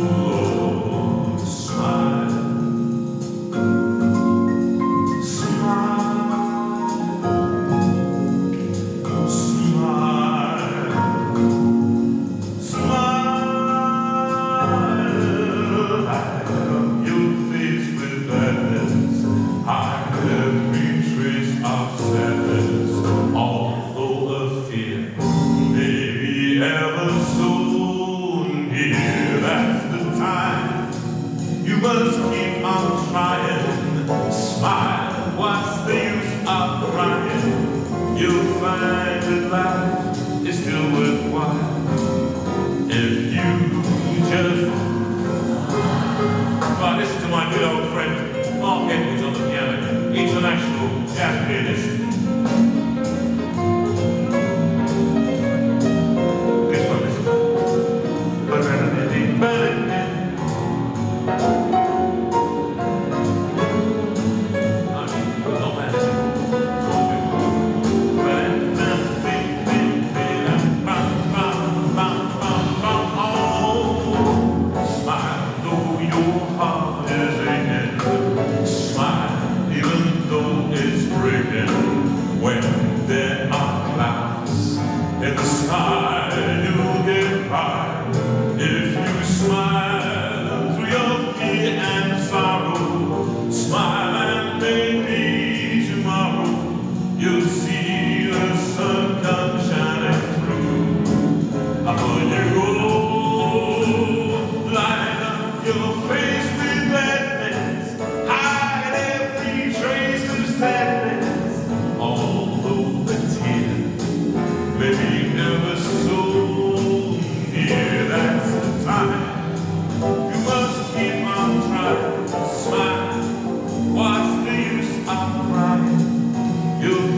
Oh, smile, you'll find that life is still worthwhile if you just... Right, listen to my good old friend Mark Edwards on the piano, international jazz pianist. This one, listen. When there are clouds in the sky, you'll get by if you smile through your fear and sorrow. Smile and maybe tomorrow you'll see the sun come shining through. For you, light up your face with gladness, hide every trace of sadness. Although the tear may be ever so near, that's the time you must keep on trying to smile. What's the use of crying? You'll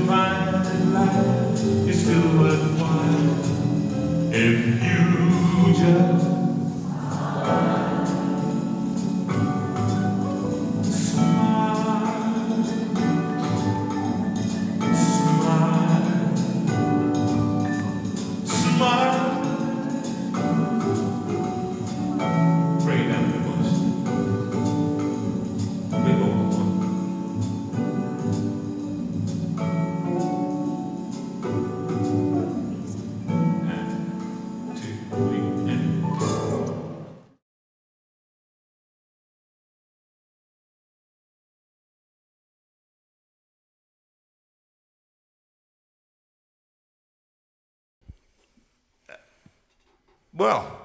Well,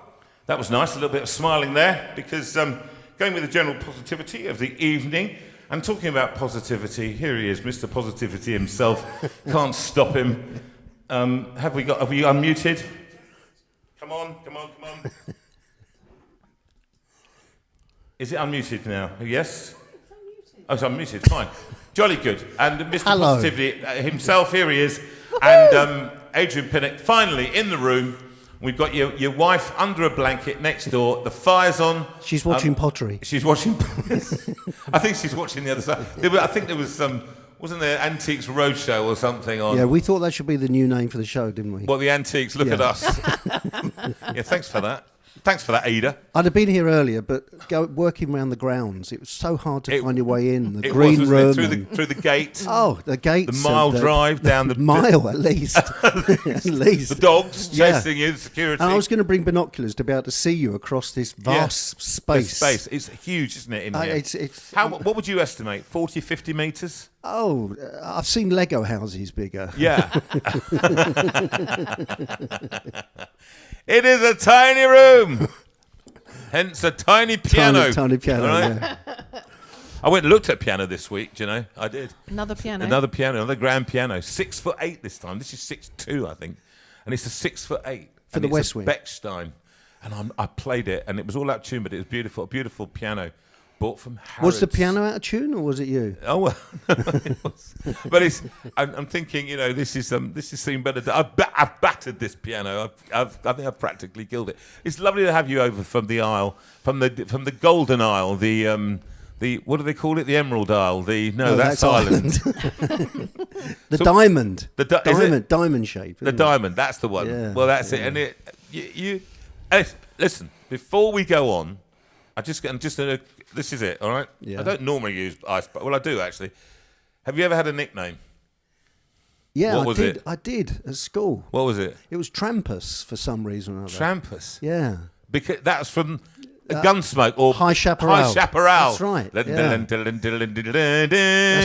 that was nice. A little bit of smiling there, because going with the general positivity of the evening, and talking about positivity, here he is, Mr. Positivity himself. Can't stop him. Have we unmuted? Come on. Is it unmuted now? Yes? Oh, it's unmuted, fine. Jolly good. And Mr. Hello. Positivity himself, here he is. And Adrian Pinnock, finally in the room. We've got your wife under a blanket next door. The fire's on. She's watching pottery. She's watching. I think she's watching the other side. I think there was wasn't there Antiques Roadshow or something on? Yeah, we thought that should be the new name for the show, didn't we? Well, the Antiques, look at us. Yeah, thanks for that. Thanks for that, Ada. I'd have been here earlier, but working around the grounds, it was so hard to find your way in. The It green was, room. wasn't it? Through the gate. Oh, the gates. The mile drive down the mile at least. At least. The dogs chasing you, the security. And I was going to bring binoculars to be able to see you across this vast space. It's huge, isn't it, in here? It's what would you estimate? 40, 50 metres? Oh, I've seen Lego houses bigger. Yeah. It is a tiny room. Hence a tiny piano. Tiny piano, right? yeah. I went and looked at piano this week, do you know? I did. Another piano. Another grand piano. 6'8" this time. This is 6'2", I think. And it's a 6'8". For the West Wing. Bechstein. And I played it, and it was all out of tune, but it was beautiful. A beautiful piano. Bought from Harrods. Was the piano out of tune, or was it you? Oh well, it was. But I'm thinking, this is seeming better. I've battered this piano. I think I've practically killed it. It's lovely to have you over from the Isle, from the Golden Isle, the what do they call it? The Emerald Isle. That's Ireland. The diamond. Diamond shape. The diamond. That's the one. Yeah, well, that's it. And you listen. Before we go on, this is it, all right? Yeah. I don't normally use ice, but I do actually. Have you ever had a nickname? Yeah, What was it? I did at school. What was it? It was Trampus for some reason or other. Trampus. Yeah. Because that's from Gunsmoke or High Chaparral. High Chaparral. That's right. That's That's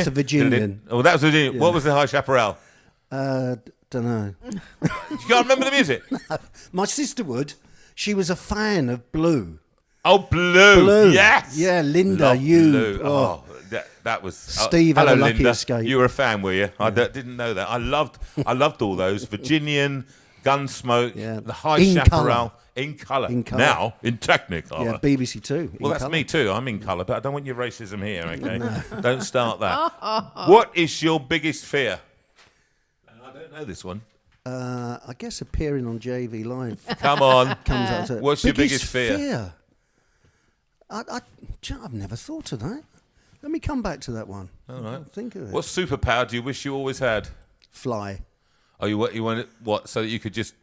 the Virginian. Oh, that was Virginian. What was the High Chaparral? Don't know. You can't remember the music? My sister would. She was a fan of Blue. Oh, Blue. Yes. Yeah, Linda, Love you. Blue. Oh. That was Steve had hello, a lucky Linda. escape. You were a fan, were you? I didn't know that. I loved all those. Virginian, Gunsmoke, the High Chaparral. In colour. Now, in Technicolor. Yeah, BBC Two. Well, that's me too. I'm in colour, but I don't want your racism here, okay? Don't start that. What is your biggest fear? I don't know this one. I guess appearing on JV Live Come on. comes out to What's your biggest fear? I've never thought of that. Let me come back to that one. All right. Think of it. What superpower do you wish you always had? Fly. Oh, you want it, what? So that you could just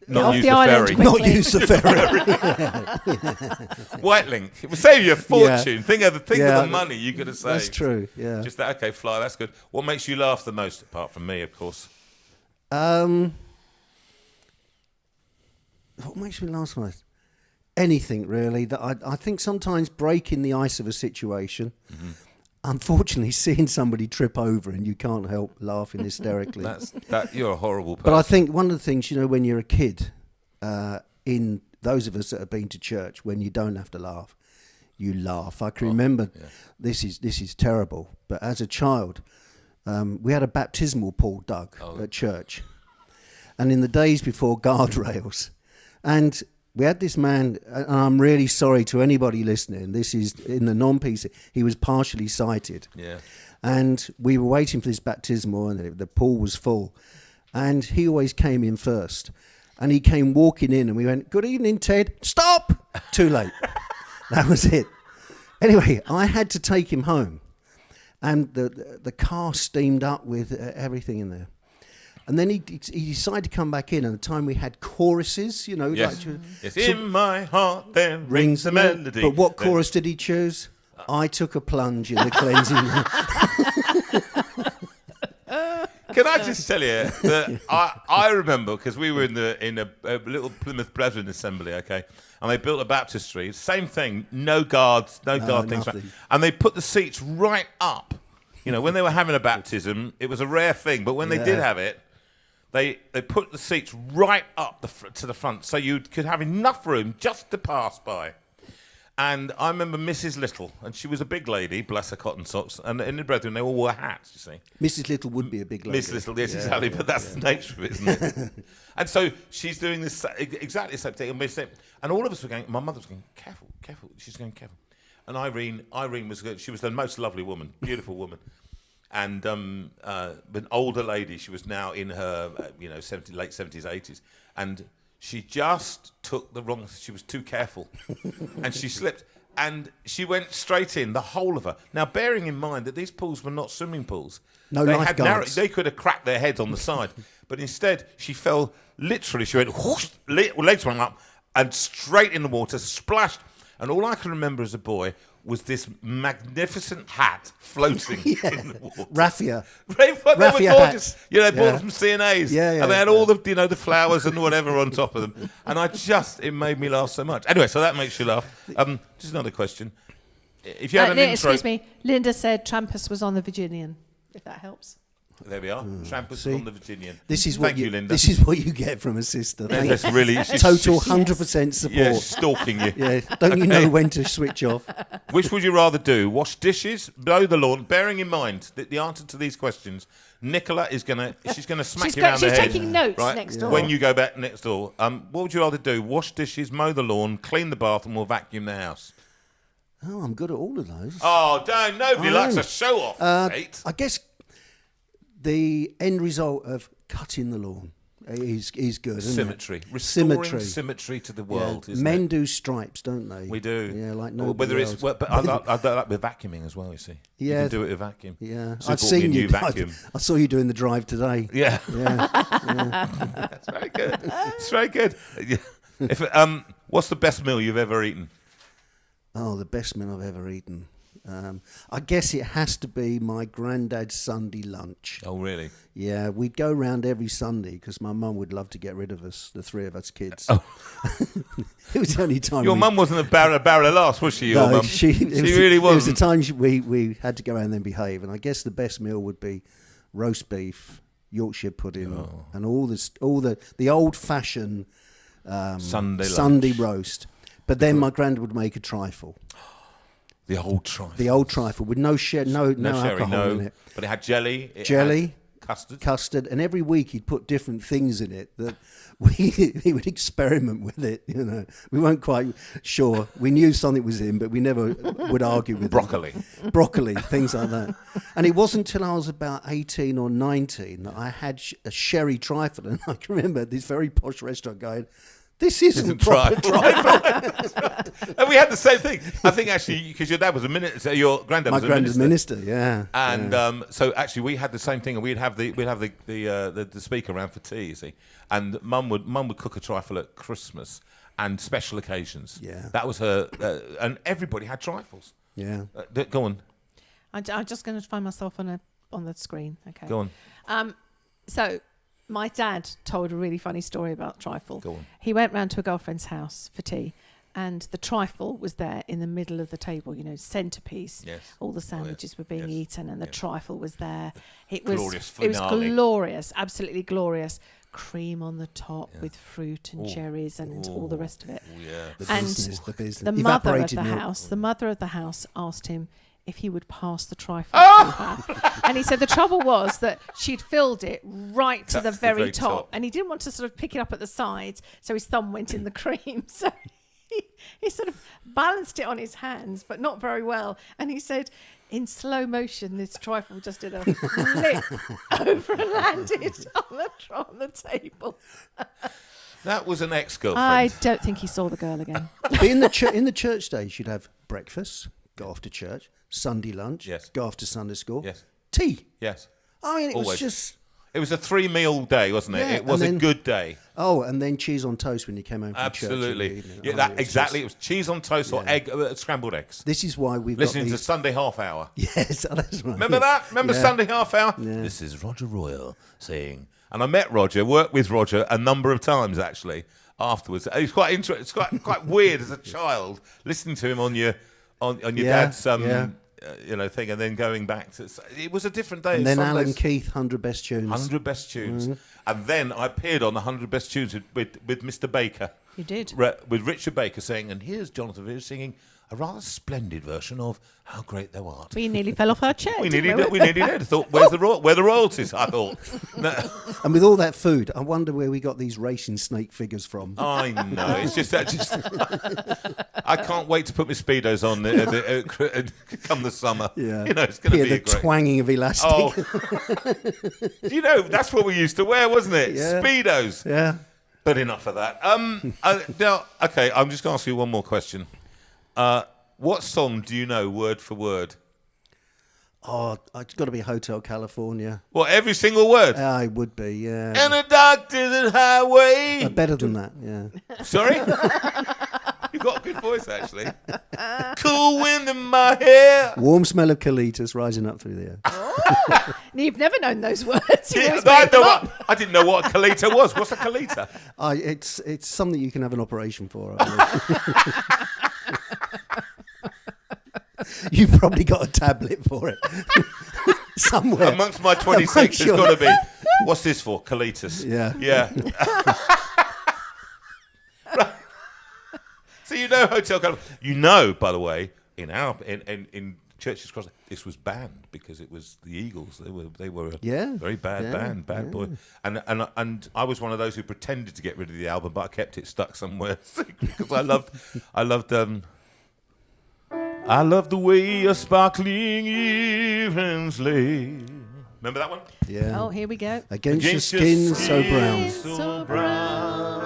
Get not off use the the island ferry? quickly. Not use the ferry. White Link. It would save you a fortune. Think of the money you could have saved. That's true. Yeah. Just that. Okay, fly. That's good. What makes you laugh the most, apart from me, of course? What makes me laugh the most? Anything really. That I think sometimes breaking the ice of a situation. Mm-hmm. Unfortunately, seeing somebody trip over and you can't help laughing hysterically. You're a horrible person. But I think one of the things, when you're a kid, in those of us that have been to church, when you don't have to laugh, you laugh. I can remember, this is terrible, but as a child, we had a baptismal pool dug at church. And in the days before guardrails, and we had this man, and I'm really sorry to anybody listening, this is in the non-PC, he was partially sighted. Yeah. And we were waiting for this baptismal, and the pool was full. And he always came in first. And he came walking in, and we went, "Good evening, Ted." "Stop!" Too late. That was it. Anyway, I had to take him home. And the car steamed up with everything in there. And then he decided to come back in, and the time we had choruses, Yes. like, Yes. In my heart there rings a melody. But what chorus did he choose? "I took a plunge in the cleansing." Can I just tell you that I remember, because we were in a little Plymouth Brethren assembly, okay, and they built a baptistry. Same thing, no guards, no guard things, nothing. and they put the seats right up. When they were having a baptism, it was a rare thing, but when they did have it, they put the seats right up to the front, so you could have enough room just to pass by. And I remember Mrs. Little, and she was a big lady, bless her cotton socks, and in the brethren, they all wore hats, you see. Mrs. Little would be a big lady. Mrs. Little, yes, exactly, but that's the nature of it, isn't it? And so she's doing this exactly the same thing. And all of us were going, my mother was going, careful, careful. She's going, careful. And Irene was good. She was the most lovely woman, beautiful woman. And an older lady, she was now in her, late 70s, 80s. And she just took the wrong... She was too careful. And she slipped. And she went straight in, the whole of her. Now, bearing in mind that these pools were not swimming pools. No lifeguards. They could have cracked their heads on the side. But instead, she fell... Literally, she went... Whoosh, legs went up and straight in the water, splashed. And all I can remember as a boy was this magnificent hat floating in the water. Raffia. They were Raffia gorgeous. hats. They bought them from C&A's. And they had all the flowers and whatever on top of them. And it made me laugh so much. Anyway, so that makes you laugh. Just another question. If you had an intro... Excuse me, Linda said Trampus was on the Virginian, if that helps. There we are. Trampus on the Virginian. Thank you, Linda. This is what you get from a sister. That's really... Total 100% support. Yeah, stalking you. Yeah, don't you know when to switch off? Which would you rather do? Wash dishes, mow the lawn? Bearing in mind that the answer to these questions, Nicola she's gonna smack you around the head. She's taking notes next door. When you go back next door. What would you rather do? Wash dishes, mow the lawn, clean the bathroom, or vacuum the house? Oh, I'm good at all of those. Oh, nobody likes a show off, mate. I guess the end result of cutting the lawn is good, isn't Symmetry. it? Restoring symmetry to the world, isn't Men it? do stripes, don't they? We do. Yeah, like Well, nobody whether else. it's... But I like with vacuuming as well, you see. Yeah. You can do it with vacuum. Yeah. So I've bought me a seen new you. vacuum. I saw you doing the drive today. Yeah. Yeah. That's very good. It's very good. What's the best meal you've ever eaten? Oh, the best meal I've ever eaten. I guess it has to be my granddad's Sunday lunch. Oh, really? Yeah, we'd go round every Sunday because my mum would love to get rid of us, the three of us kids. Oh. It was the only time. Your mum wasn't a barrel of laughs, was she? Your mum? She really wasn't. It was the time we had to go around and behave, and I guess the best meal would be roast beef, Yorkshire pudding, and all the old fashioned Sunday roast. But then my granddad would make a trifle. The old trifle. The old trifle with no sherry, no sherry, alcohol in it. But it had jelly. Custard, and every week he'd put different things in it that he would experiment with it. We weren't quite sure. We knew something was in, but we never would argue with broccoli, things like that. And it wasn't until I was about 18 or 19 that I had a sherry trifle, and I can remember this very posh restaurant going, "This isn't proper trifle." And we had the same thing. I think actually, because your dad was a minister, so your granddad was a minister. My granddad's minister, yeah. And so actually, we had the same thing, and we'd have the speaker around for tea. You see, and mum would cook a trifle at Christmas and special occasions. Yeah, that was her, and everybody had trifles. Yeah, go on. I'm just going to find myself on the screen. Okay, go on. So. My dad told a really funny story about trifle. Go on. He went round to a girlfriend's house for tea, and the trifle was there in the middle of the table, centerpiece. Yes. All the sandwiches were being eaten, and the trifle was there. It was glorious, absolutely glorious. Cream on the top with fruit and cherries and all the rest of it. Yeah. The business. The mother of the house asked him if he would pass the trifle to her. And he said the trouble was that she'd filled it right to the very top, and he didn't want to sort of pick it up at the sides, so his thumb went in the cream. So he sort of balanced it on his hands, but not very well. And he said, in slow motion, this trifle just did a flip over and landed on the table. That was an ex-girlfriend. I don't think he saw the girl again. But in the church days, you'd have breakfast, go off to church, Sunday lunch, go off to Sunday school, tea. Yes. I mean, it was a 3-meal day, wasn't it? Yeah, it was a good day. Oh, and then cheese on toast when you came home from Absolutely. church. Yeah, exactly. It was cheese on toast or egg, scrambled eggs. This is why we've listening got to Sunday Half Hour. Yes, that's right. Remember that? Remember Sunday Half Hour? Yeah. This is Roger Royal saying, and I met Roger, worked with Roger a number of times actually afterwards. It's quite interesting. It's quite weird as a child listening to him on your dad's thing, and then going back to it was a different day. And then Sundays, Alan Keith, 100 Best Tunes. 100 Best Tunes, and then I appeared on the 100 Best Tunes with Mr. Baker. You did. With Richard Baker saying, and here's Jonathan Veira singing a rather splendid version of How Great Thou Art. We nearly fell off our chair. We nearly did. I thought, where the royalties? I thought. No. And with all that food, I wonder where we got these racing snake figures from. I know. It's just I can't wait to put my Speedos on come the summer. Yeah. It's going to be the great. twanging of elastic. Oh. That's what we used to wear, wasn't it? Yeah. Speedos. Yeah. But enough of that. Now, okay, I'm just going to ask you one more question. What song do you know word for word? Oh, it's got to be Hotel California. What, every single word? I would be, yeah. And the doctor's highway. Better than that, yeah. Sorry? You've got a good voice, actually. Cool wind in my hair. Warm smell of colitas rising up through the air. Oh, you've never known those words. You always I make them up. didn't know what a colita was. What's a colita? It's something you can have an operation for. I believe. You've probably got a tablet for it. Somewhere. Amongst my 26, Sure. there's got to be. What's this for? Colitis. Yeah. Yeah. Right. So Hotel California. By the way, in Church's Cross, this was banned because it was the Eagles. They were a very bad band, bad boy. And I was one of those who pretended to get rid of the album, but I kept it stuck somewhere because I loved I love the way your sparkling evenings lay. Remember that one? Yeah. Oh, here we go. Against your skin so brown. So brown.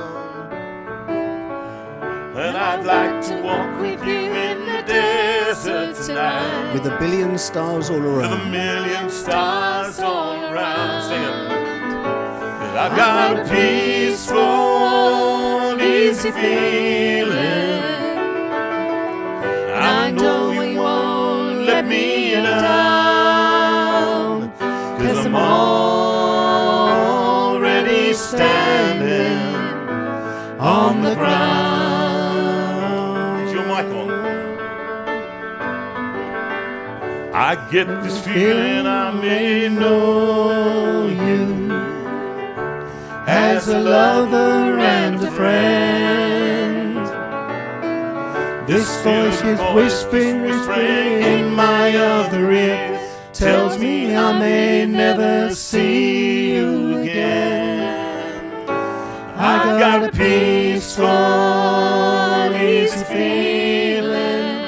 And I'd like to walk with you in the desert tonight. With a billion stars all With a around. million stars all around. Sing it. I've got a peaceful, easy feeling. I know you won't let me down, 'cause I'm already standing on the ground. Is your mic on? I get this feeling I may know you as a lover and a friend. This voice is whispering in my other ear, tells me I may never see you again. I got a peaceful, easy feeling.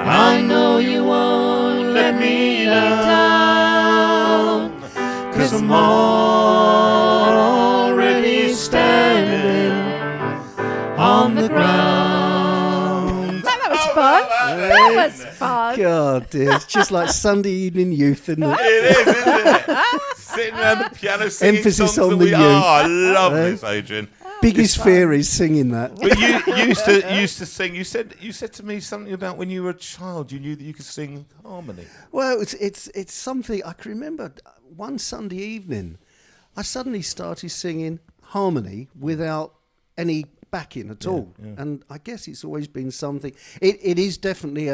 I know you won't let me down, 'cause I'm already standing on the ground. That was fun. That was fun. God, dear. It's just like Sunday evening youth, isn't it? It is, isn't it? Sitting around the piano singing Emphasis songs on that the youth. I love this, Adrian. Biggest fear is singing that. But you used to sing. You said to me something about when you were a child. You knew that you could sing harmony. Well, it's something I can remember. One Sunday evening, I suddenly started singing harmony without any backing at all. Yeah. And I guess it's always been something. It is definitely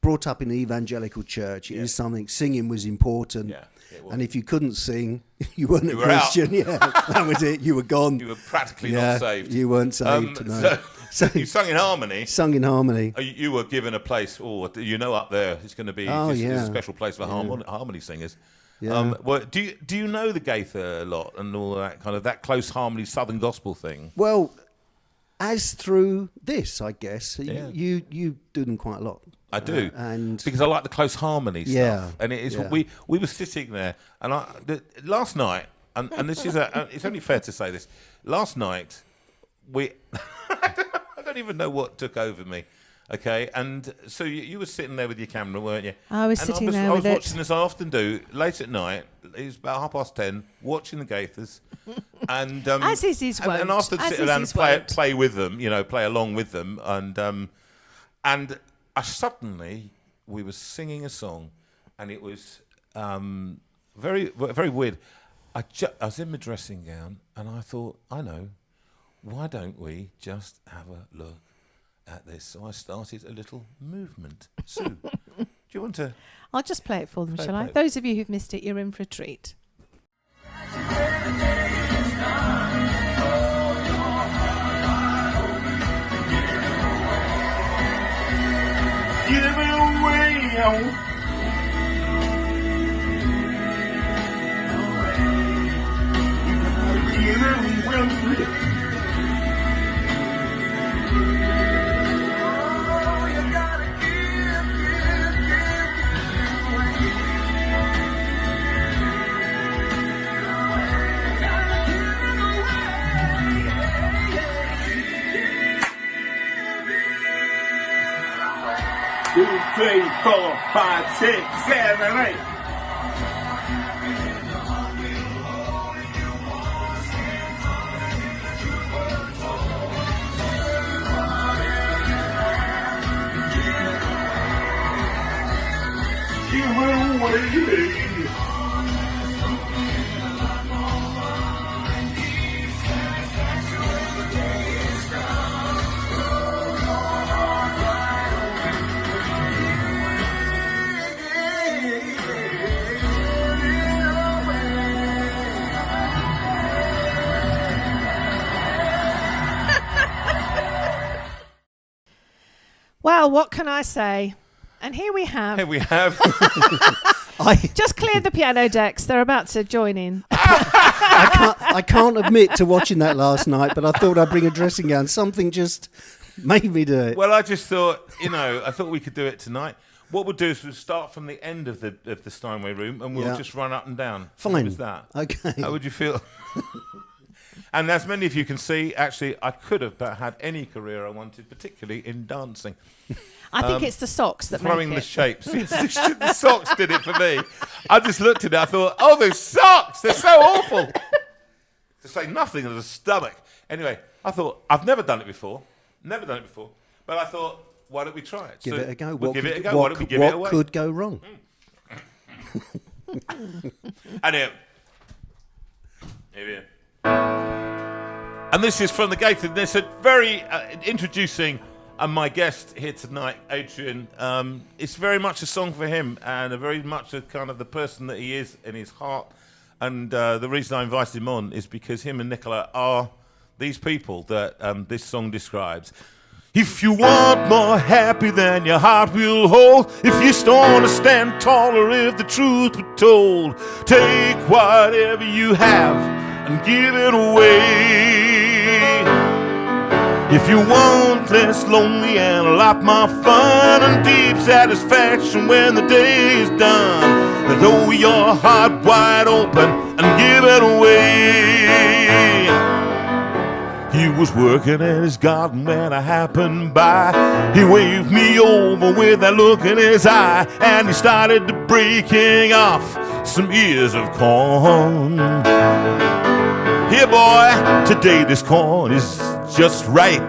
brought up in the evangelical church. It is something. Singing was important. Yeah, it was. And if you couldn't sing, you weren't a were out. Christian. Yeah, that was it. You were gone. You were practically Yeah, not saved. You weren't saved. No. So you sung in harmony. Sung in harmony. You were given a place. Up there, it's going to be Oh, this is yeah. a special place for harmony singers. Yeah. Well, do you know the Gaither a lot and all that kind of that close harmony Southern gospel thing? Well, as through this, I guess Yeah. you do them quite a lot. I do, and because I like the close harmony stuff. Yeah, And it is yeah. we were sitting there, and last night, and this is it's only fair to say this. Last night, I don't even know what took over me. Okay, and so you were sitting there with your camera, weren't you? I was And sitting there I was with it. watching this afternoon, late at night. It was about 10:30, watching the Gaithers, and As is his and wont. after As sit is around his and wont. play with them, play along with them, and I suddenly we were singing a song, and it was very very weird. I was in my dressing gown, and I thought, I know, why don't we just have a look at this, so I started a little movement. Sue, do you want to? I'll just play it for them, shall I? Play. Those of you who've missed it, you're in for a treat. Give it away. Two, three, 4, 5, 6, 7, 8. Give it away. Well, what can I say? And here we have. Here we have. Just cleared the piano decks. They're about to join in. I can't admit to watching that last night, but I thought I'd bring a dressing gown. Something just made me do it. Well, I just thought, I thought we could do it tonight. What we'll do is we'll start from the end of the Steinway room, and we'll just run up and down. Fine. How was that? Okay. How would you feel? And as many of you can see, actually, I could have had any career I wanted, particularly in dancing. I think it's the socks that throwing make the it. shapes. The socks did it for me. I just looked at it. I thought, oh, those socks, they're so awful. To say nothing of the stomach. Anyway, I thought, I've never done it before. But I thought, why don't we try it? Give it a go. We'll give it a go. Why don't we give it away? What could go wrong? And here we are. And this is from the Gate. And this is very introducing my guest here tonight, Adrian. It's very much a song for him, and very much a kind of the person that he is in his heart. And the reason I invited him on is because him and Nicola are these people that this song describes. If you want more happy than your heart will hold, if you still want to stand taller if the truth were told, take whatever you have and give it away. If you want less lonely and a lot more fun and deep satisfaction when the day is done, then throw your heart wide open and give it away. He was working in his garden when I happened by. He waved me over with that look in his eye, and he started to breaking off some ears of corn. Here, boy, today this corn is just right.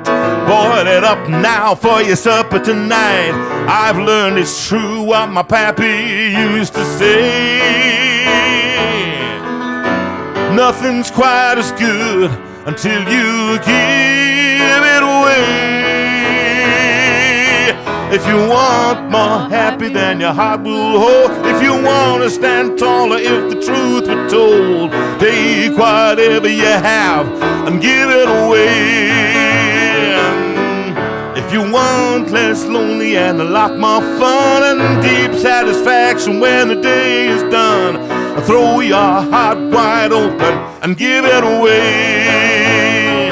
Boil it up now for your supper tonight. I've learned it's true what my pappy used to say. Nothing's quite as good until you give it away. If you want more happy than your heart will hold, if you want to stand taller if the truth were told, take whatever you have and give it away. If you want less lonely and a lot more fun and deep satisfaction when the day is done, throw your heart wide open and give it away.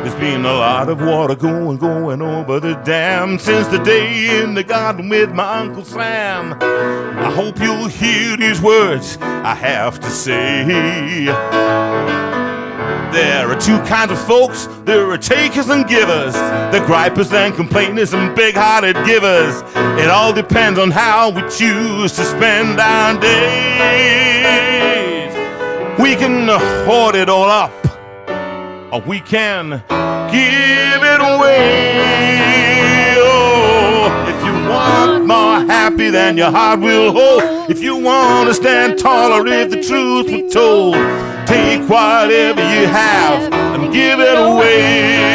There's been a lot of water going over the dam since the day in the garden with my Uncle Sam. I hope you'll hear these words I have to say. There are two kinds of folks. There are takers and givers. The gripers and complainers and big-hearted givers. It all depends on how we choose to spend our days. We can hoard it all up, or we can give it away. Oh, if you want more happy than your heart will hold, if you want to stand taller if the truth were told, Take whatever you have and give it away.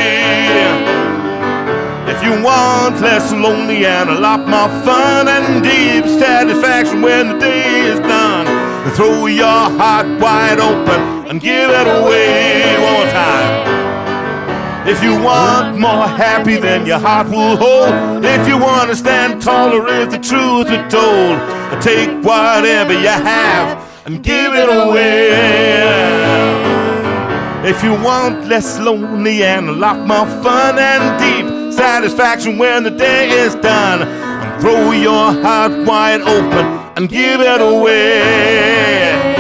If you want less lonely and a lot more fun and deep satisfaction when the day is done, throw your heart wide open and give it away. One more time. If you want more happy than your heart will hold, if you want to stand taller if the truth is told, take whatever you have and give it away. If you want less lonely and a lot more fun and deep satisfaction when the day is done, throw your heart wide open and give it away.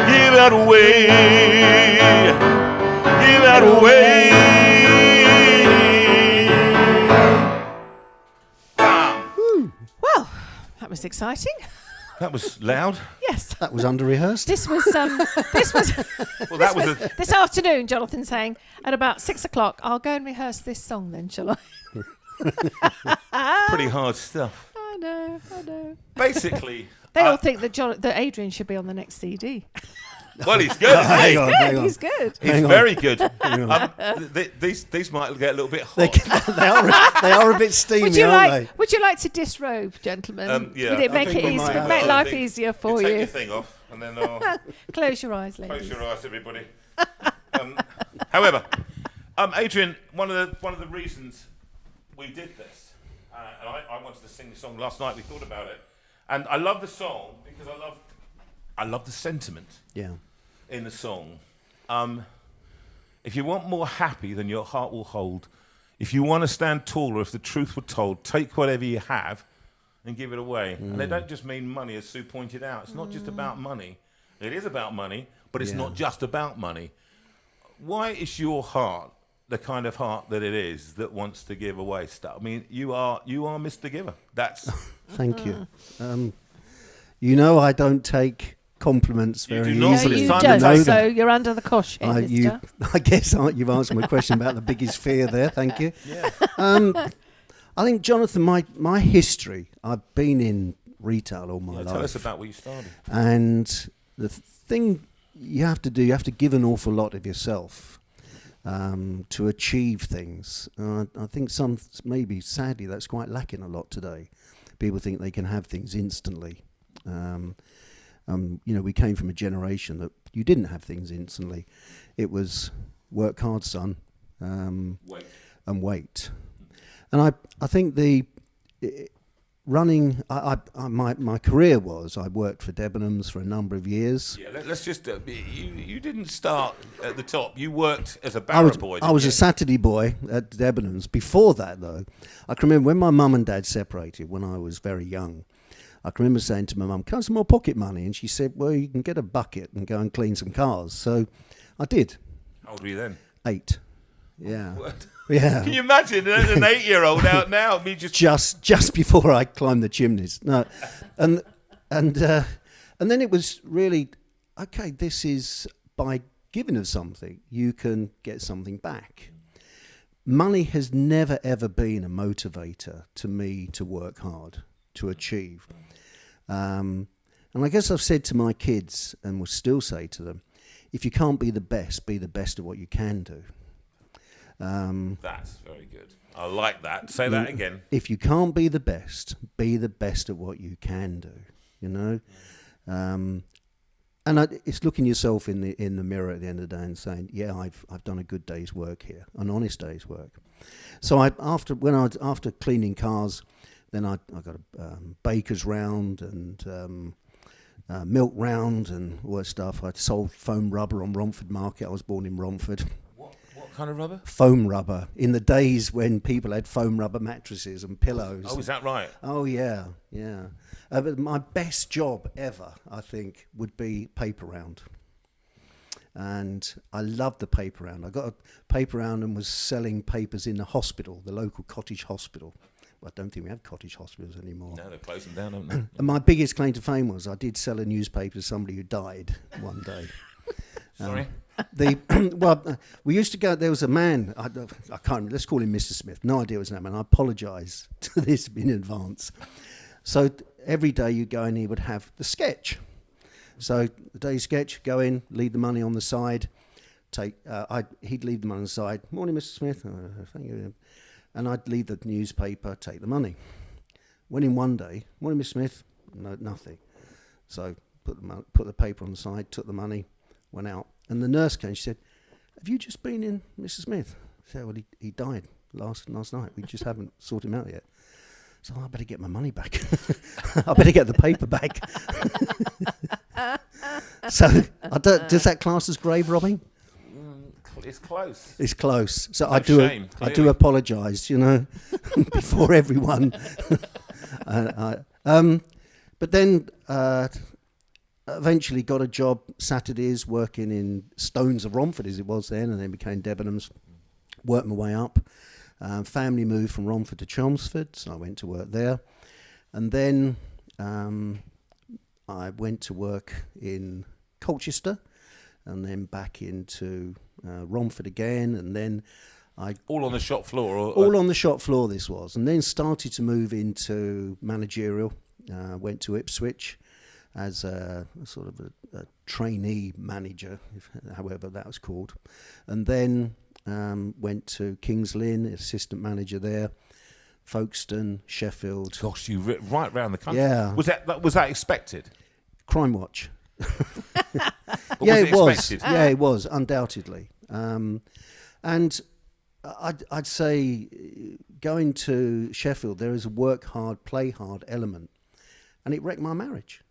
Give it away. Give it away. Well, that was exciting. That was loud. Yes. That was under-rehearsed. This was Well, that was a this afternoon, Jonathan saying, at about 6 o'clock, I'll go and rehearse this song then, shall I? pretty hard stuff. I know. Basically, They all think that Adrian should be on the next CD. well, he's good. Isn't he? Hang on. He's good. He's very good. These might get a little bit hot. They are a bit steamy, aren't Would you like to disrobe, gentlemen? Yeah. Would it I make think it we easier? might have Make to. life easier for Take you. your thing off, and then I'll Close your eyes, close ladies. your eyes, everybody. However, Adrian, one of the reasons we did this, and I wanted to sing the song last night. We thought about it, and I love the song because I love the sentiment Yeah. in the song. If you want more happy than your heart will hold, if you want to stand taller if the truth were told, take whatever you have and give it away. And they don't just mean money, as Sue pointed out. It's not just about money. It is about money, but it's not just about money. Why is your heart the kind of heart that it is that wants to give away stuff? I mean, you are Mr. Giver. That's Thank you. I don't take compliments You very do not, No, but easily. it's you time to don't. take So you're under the cosh here, mister. I guess you've answered my question about the biggest fear there. Thank you. Yeah. I think, Jonathan, my history, I've been in retail all my life. Tell us about where you started. And the thing you have to do, you have to give an awful lot of yourself to achieve things. I think maybe sadly, that's quite lacking a lot today. People think they can have things instantly. We came from a generation that you didn't have things instantly. It was work hard, son, and wait. And I think running, my career was, I worked for Debenhams for a number of years. Yeah, let's just, you didn't start at the top. You worked as a barrow boy, I was you? a Saturday boy at Debenhams. Before that, though, I can remember when my mum and dad separated when I was very young. I can remember saying to my mum, "Can I have some more pocket money?" And she said, "Well, you can get a bucket and go and clean some cars." So I did. How old were you then? 8. Yeah. What? Yeah. Can you imagine an 8-year-old out now? Me just before I climbed the chimneys. No, and then it was really okay. This is by giving of something, you can get something back. Money has never ever been a motivator to me to work hard, to achieve. And I guess I've said to my kids, and will still say to them, if you can't be the best at what you can do. That's very good. I like that. Say that again. If you can't be the best at what you can do, you know. It's looking yourself in the mirror at the end of the day and saying, yeah, I've done a good day's work here, an honest day's work. So after cleaning cars, then I got a baker's round and milk round and all that stuff. I sold foam rubber on Romford Market. I was born in Romford. What kind of rubber? Foam rubber, in the days when people had foam rubber mattresses and pillows. Oh, is that right? Oh, yeah. But my best job ever, I think, would be paper round. And I loved the paper round. I got a paper round and was selling papers in the hospital, the local cottage hospital. Well, I don't think we have cottage hospitals anymore. No, they're closing down, aren't they? And my biggest claim to fame was I did sell a newspaper to somebody who died one day. Sorry? We used to go, there was a man, I can't, let's call him Mr. Smith, no idea his name, and I apologise to this in advance. So every day you go and he would have the sketch. So the day sketch, go in, leave the money on the side. He'd leave the money on the side. Morning, Mr. Smith. Thank you. And I'd leave the newspaper, take the money. Went in one day. Morning, Mr. Smith. No, nothing. So put the paper on the side, took the money, went out. And the nurse came. She said, "Have you just been in, Mr. Smith?" I said, "Well, he died last night. We just haven't sorted him out yet." So I better get my money back. I better get the paper back. So does that class as grave robbing? It's close. It's close. So I do apologise, before everyone. But then eventually got a job Saturdays working in Stones of Romford as it was then, and then became Debenhams. Worked my way up. Family moved from Romford to Chelmsford, so I went to work there. And then I went to work in Colchester, and then back into Romford again, and then all on the shop floor? All on the shop floor this was. And then started to move into managerial. Went to Ipswich as a sort of a trainee manager, however that was called. And then went to Kings Lynn, assistant manager there, Folkestone, Sheffield. Gosh, you right round the country. Yeah. Was that expected? Crime Watch. Yeah, it was. Expected? Yeah, it was, undoubtedly. And I'd say going to Sheffield, there is a work hard, play hard element. And it wrecked my marriage.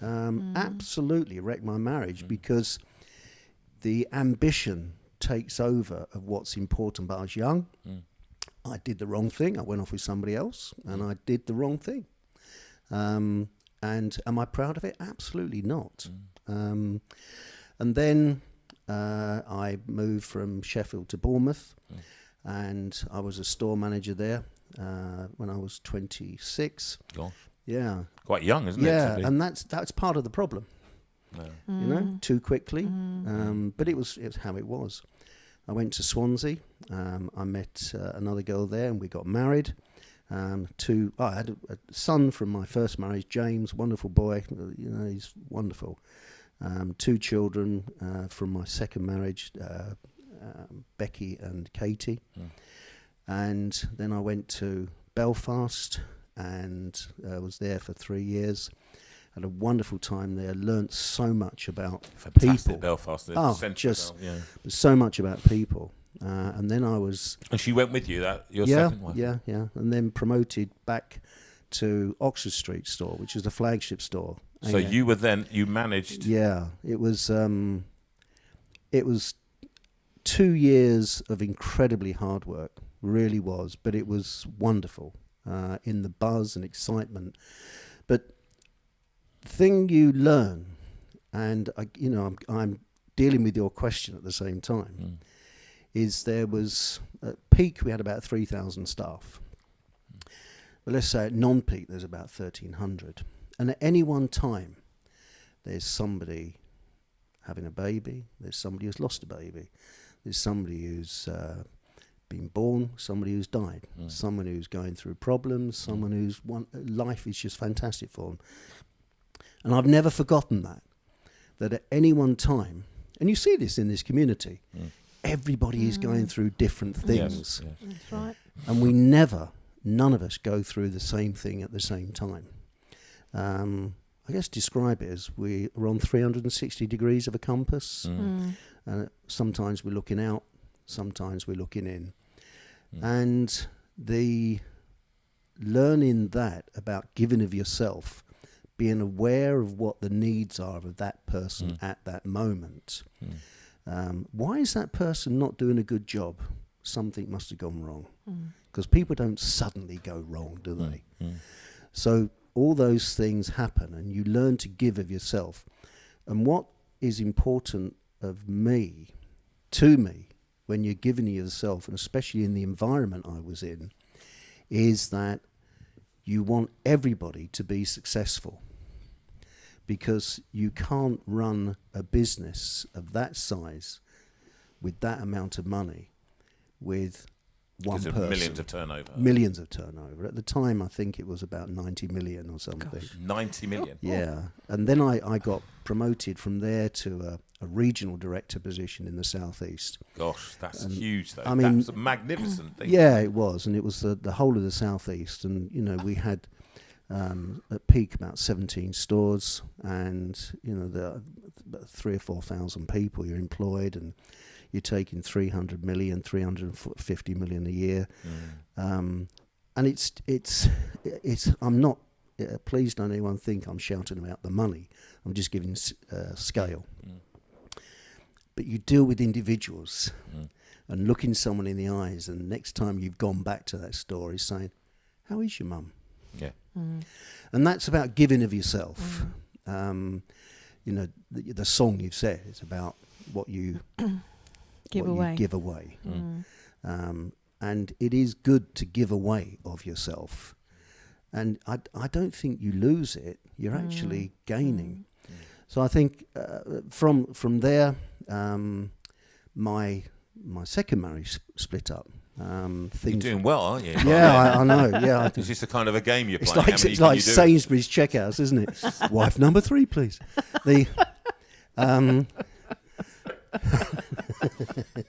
Absolutely wrecked my marriage because the ambition takes over of what's important. But I was young. I did the wrong thing. I went off with somebody else and I did the wrong thing. And am I proud of it? Absolutely not. And then I moved from Sheffield to Bournemouth, and I was a store manager there when I was 26. Gosh. Yeah. Quite young, isn't it? Yeah, and that's part of the problem. No. Too quickly. But it was how it was. I went to Swansea. I met another girl there, and we got married. I had a son from my first marriage, James, wonderful boy. He's wonderful. 2 children from my second marriage, Becky and Katie. And then I went to Belfast and was there for 3 years. Had a wonderful time there. Learnt so much about people. Belfast. So much about people. And then I was... And she went with you, your second wife? Yeah. And then promoted back to Oxford Street store, which is the flagship store. So you managed... Yeah, it was 2 years of incredibly hard work, really was, but it was wonderful in the buzz and excitement. But the thing you learn, and I'm dealing with your question at the same time, is there was, at peak we had about 3,000 staff. But let's say at non-peak there's about 1,300. And at any one time, there's somebody having a baby, there's somebody who's lost a baby, there's somebody who's been born, somebody who's died, someone who's going through problems, someone whose life is just fantastic for them. And I've never forgotten that at any one time, and you see this in this community, everybody is going through different things. Yes. That's right. And none of us go through the same thing at the same time. I guess describe it as we're on 360 degrees of a compass. Sometimes we're looking out, sometimes we're looking in. And the learning that about giving of yourself, being aware of what the needs are of that person at that moment. Why is that person not doing a good job? Something must have gone wrong. Because people don't suddenly go wrong, do they? So all those things happen and you learn to give of yourself. And what is important to me, when you're giving yourself, and especially in the environment I was in, is that you want everybody to be successful. Because you can't run a business of that size with that amount of money with one Because person. of millions of turnover. Millions of turnover. At the time, I think it was about 90 million or something. Gosh. 90 million. Yeah. And then I got promoted from there to a regional director position in the southeast. Gosh, that's huge, though. I mean, that's a magnificent thing. Yeah, it was, and it was the whole of the southeast. And we had at peak about 17 stores, and the 3,000 or 4,000 people you're employed, and you're taking 300 million, 350 million a year. And it's I'm not, please don't anyone think I'm shouting about the money. I'm just giving scale. But you deal with individuals and looking someone in the eyes, and next time you've gone back to that store is saying, how is your mum? Yeah. And that's about giving of yourself. The song you've said is about what you Give away. And it is good to give away of yourself. And I don't think you lose it. You're actually gaining. So I think from there, my second marriage split up. You're doing well, aren't you? Yeah, I know. Yeah, It's just a kind of a game you're it's playing. like Sainsbury's checkouts, isn't it? Wife number 3, please.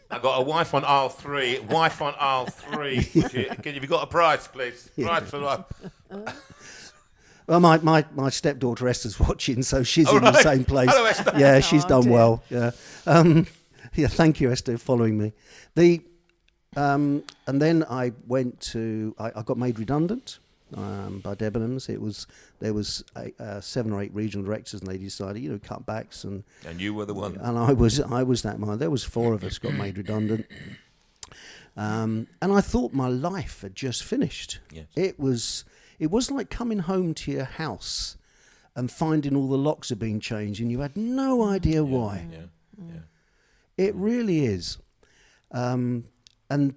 I got a wife on aisle 3. Wife on aisle 3. Have you got a price, please? Price for life. Well, my stepdaughter Esther's watching, so she's in the right. same place. Hello, Esther. Yeah, she's done dear. well. Yeah, yeah. Thank you, Esther, for following me. And then I went to. I got made redundant by Debenhams. There was 7 or 8 regional directors, and they decided, cutbacks, and you were the one. And I was that man. There was 4 of us got made redundant. And I thought my life had just finished. Yes. It was like coming home to your house and finding all the locks had been changed and you had no idea why. Yeah. It really is. And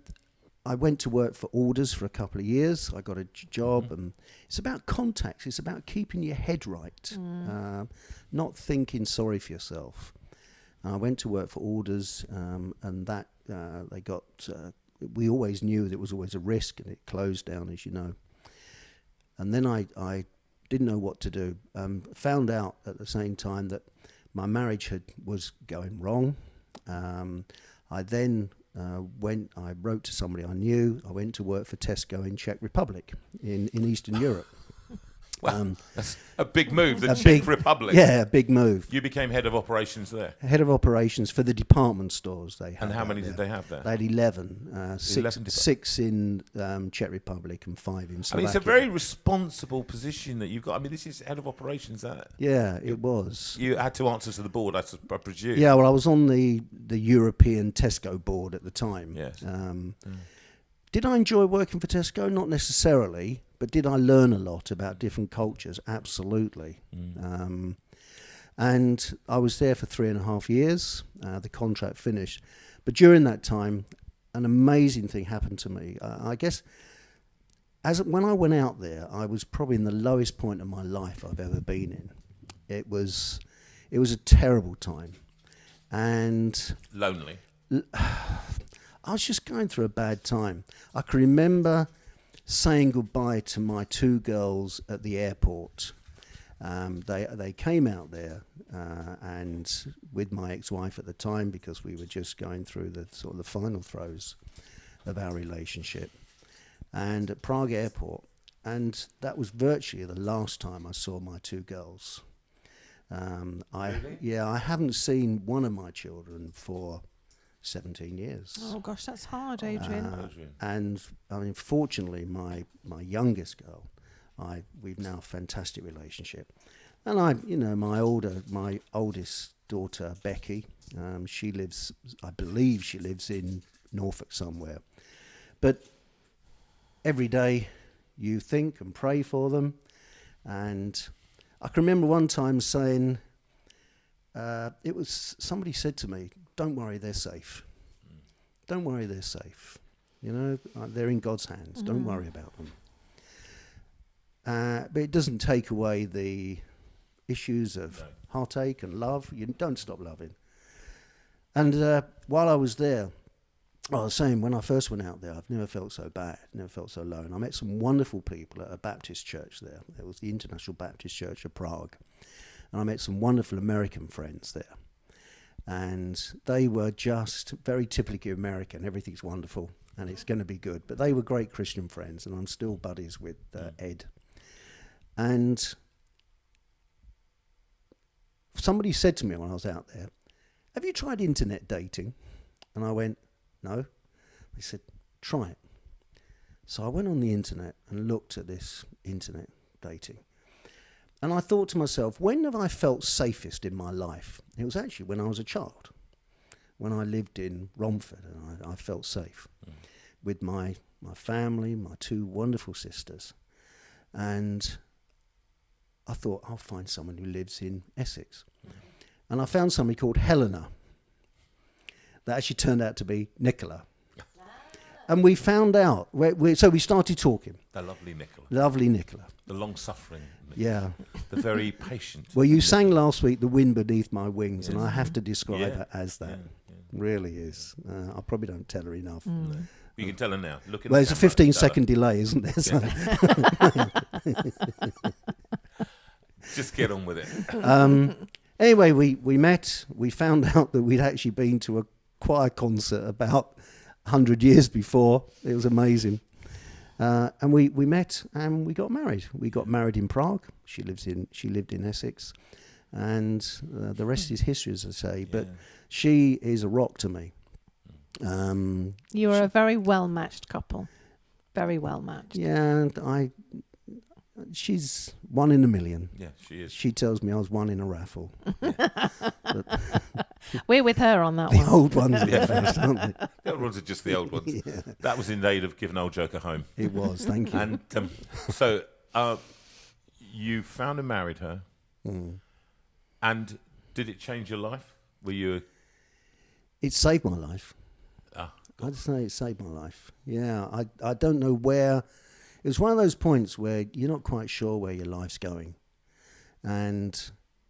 I went to work for Orders for a couple of years. I got a job, and it's about contacts. It's about keeping your head right, not thinking sorry for yourself. I went to work for Orders, and that they got. We always knew there was always a risk, and it closed down, as you know. And then I didn't know what to do. Found out at the same time that my marriage was going wrong. I then I wrote to somebody I knew. I went to work for Tesco in Czech Republic in Eastern Europe. Well, that's a big move, the Czech Republic. Yeah, a big move. You became head of operations there. Head of operations for the department stores they had. And how many did they have there? They had 11. 6 in Czech Republic and 5 in Slovakia. I mean, it's a very responsible position that you've got. I mean, this is head of operations. Yeah, it was. You had to answer to the board, I presume. Yeah, well, I was on the European Tesco board at the time. Yes. Did I enjoy working for Tesco? Not necessarily, but did I learn a lot about different cultures? Absolutely. And I was there for 3.5 years. The contract finished. But during that time, an amazing thing happened to me. I guess when I went out there, I was probably in the lowest point of my life I've ever been in. It was a terrible time. And Lonely. I was just going through a bad time. I can remember saying goodbye to my 2 girls at the airport. They came out there and with my ex-wife at the time, because we were just going through the sort of the final throes of our relationship, and at Prague airport, and that was virtually the last time I saw my 2 girls. Really? I haven't seen one of my children for 17 years. Oh gosh, that's hard, Adrian. And I mean, fortunately, my youngest girl, we've now a fantastic relationship. And my oldest daughter Becky, I believe she lives in Norfolk somewhere. But every day you think and pray for them. And I can remember one time saying, somebody said to me, "Don't worry, they're safe. Don't worry, they're safe. They're in God's hands. Don't worry about them." But it doesn't take away the issues of heartache and love. You don't stop loving. And while I was there, I was saying, when I first went out there, I've never felt so bad, never felt so low. And I met some wonderful people at a Baptist church there. It was the International Baptist Church of Prague. And I met some wonderful American friends there. And they were just very typically American. Everything's wonderful and it's going to be good. But they were great Christian friends, and I'm still buddies with Ed. And somebody said to me when I was out there, "Have you tried internet dating?" And I went, "No." They said, "Try it." So I went on the internet and looked at this internet dating. And I thought to myself, when have I felt safest in my life? It was actually when I was a child, when I lived in Romford, and I felt safe with my family, my two wonderful sisters. And I thought, I'll find someone who lives in Essex. And I found somebody called Helena. That actually turned out to be Nicola. And we found out, so we started talking. The lovely Nicola. Lovely Nicola. The long-suffering Nicola. Yeah. The very patient. Well, you sang last week, "The Wind Beneath My Wings," and I have to describe it as that. Really is. I probably don't tell her enough. You can tell her now. Look at Well, there's a 15-second delay, isn't there? So. Just get on with it. Anyway, we met. We found out that we'd actually been to a choir concert about 100 years before. It was amazing. And we met and we got married. We got married in Prague. She lived in Essex. And the rest is history, as I say. But she is a rock to me. You are a very well-matched couple. Very well-matched. Yeah, she's one in a million. Yeah, she is. She tells me I was one in a raffle. We're with her on that The one. old ones are the best, aren't they? The old ones are just the old ones. Yeah. That was in aid of giving old Joker home. It was, thank you. And so you found and married her. And did it change your life? Were you... It saved my life. God. I'd say it saved my life. Yeah, I don't know where... It was one of those points where you're not quite sure where your life's going. And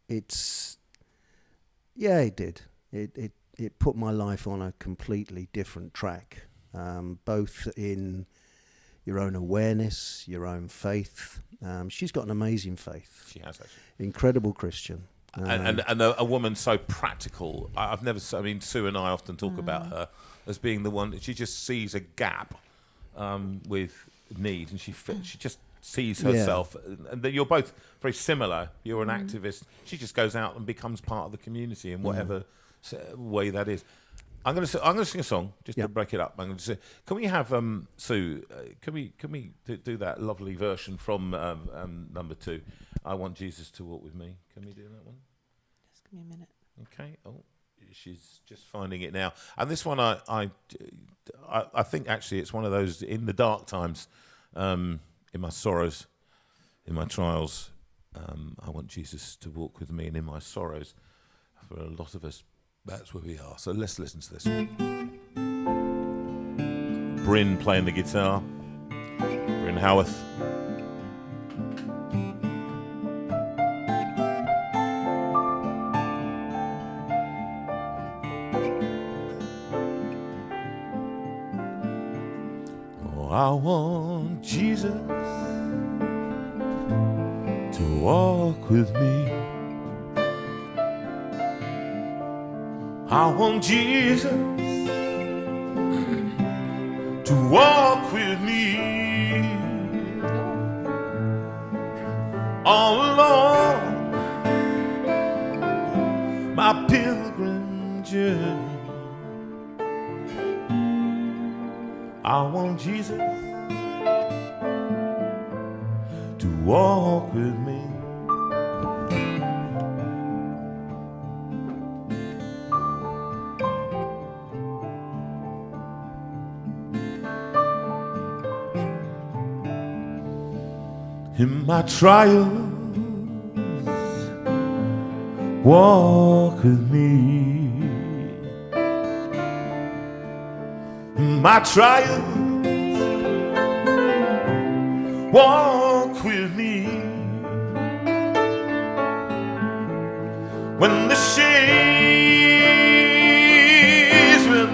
it's... Yeah, it did. It put my life on a completely different track, both in your own awareness, your own faith. She's got an amazing faith. She has, actually. Incredible Christian. And a woman so practical. I've never... I mean, Sue and I often talk about her as being the one... She just sees a gap with need, and she just sees herself. And you're both very similar. You're an activist. She just goes out and becomes part of the community in whatever way that is. I'm going to sing a song just to break it up. I'm going to say, can we have Sue? Can we do that lovely version from number 2? I Want Jesus to Walk with Me. Can we do that one? Just give me a minute. Okay. Oh, she's just finding it now. And this one, I think actually it's one of those in the dark times, in my sorrows, in my trials. I want Jesus to walk with me, and in my sorrows, for a lot of us, that's where we are. So let's listen to this. Bryn playing the guitar. Bryn Howarth. I want Jesus to walk with me. I want Jesus to walk with me all along my pilgrim journey. I want Jesus to walk with me. In my trials, walk with me. In my trials, walk with me. When the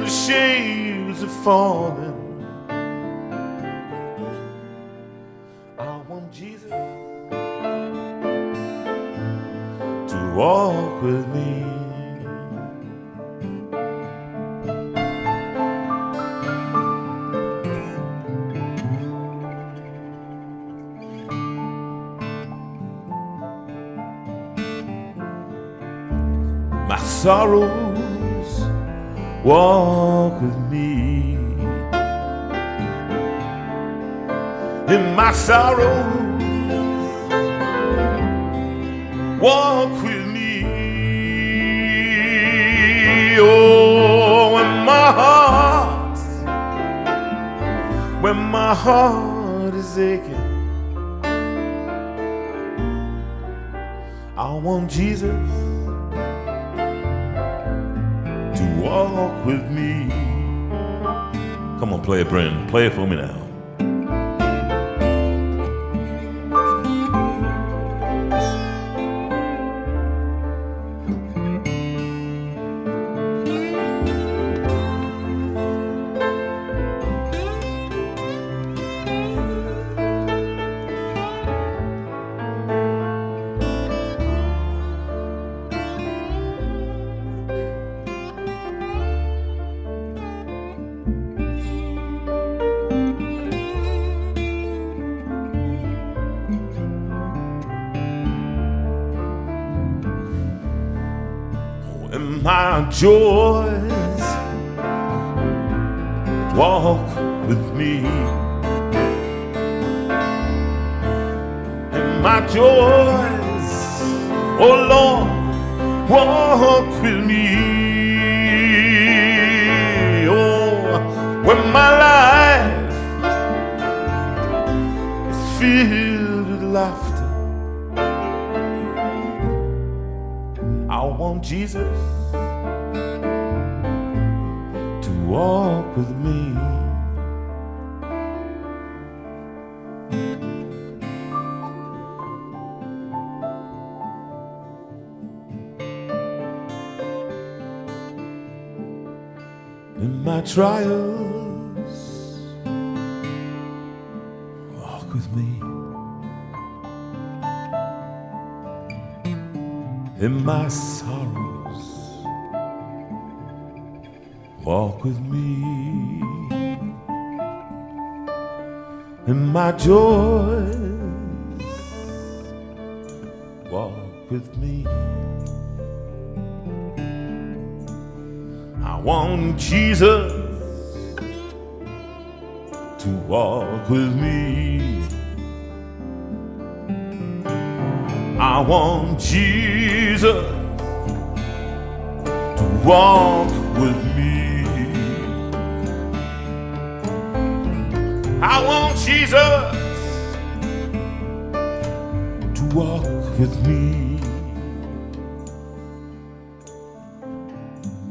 shades of falling. I want Jesus to walk with me. My sorrows walk with me. In my sorrows walk with me. Oh, when my heart is aching, I want Jesus to walk with me. Come on, play it, Brent. Play it for me now. And my joys walk with me. And my joys, oh Lord, walk with me. Oh, when my life is filled with laughter, I want Jesus to walk with me. In my trials, walk with me. In my sorrows, walk with me. In my joys, walk with me. I want Jesus to walk with me. I want Jesus to walk with me. I want Jesus to walk with me.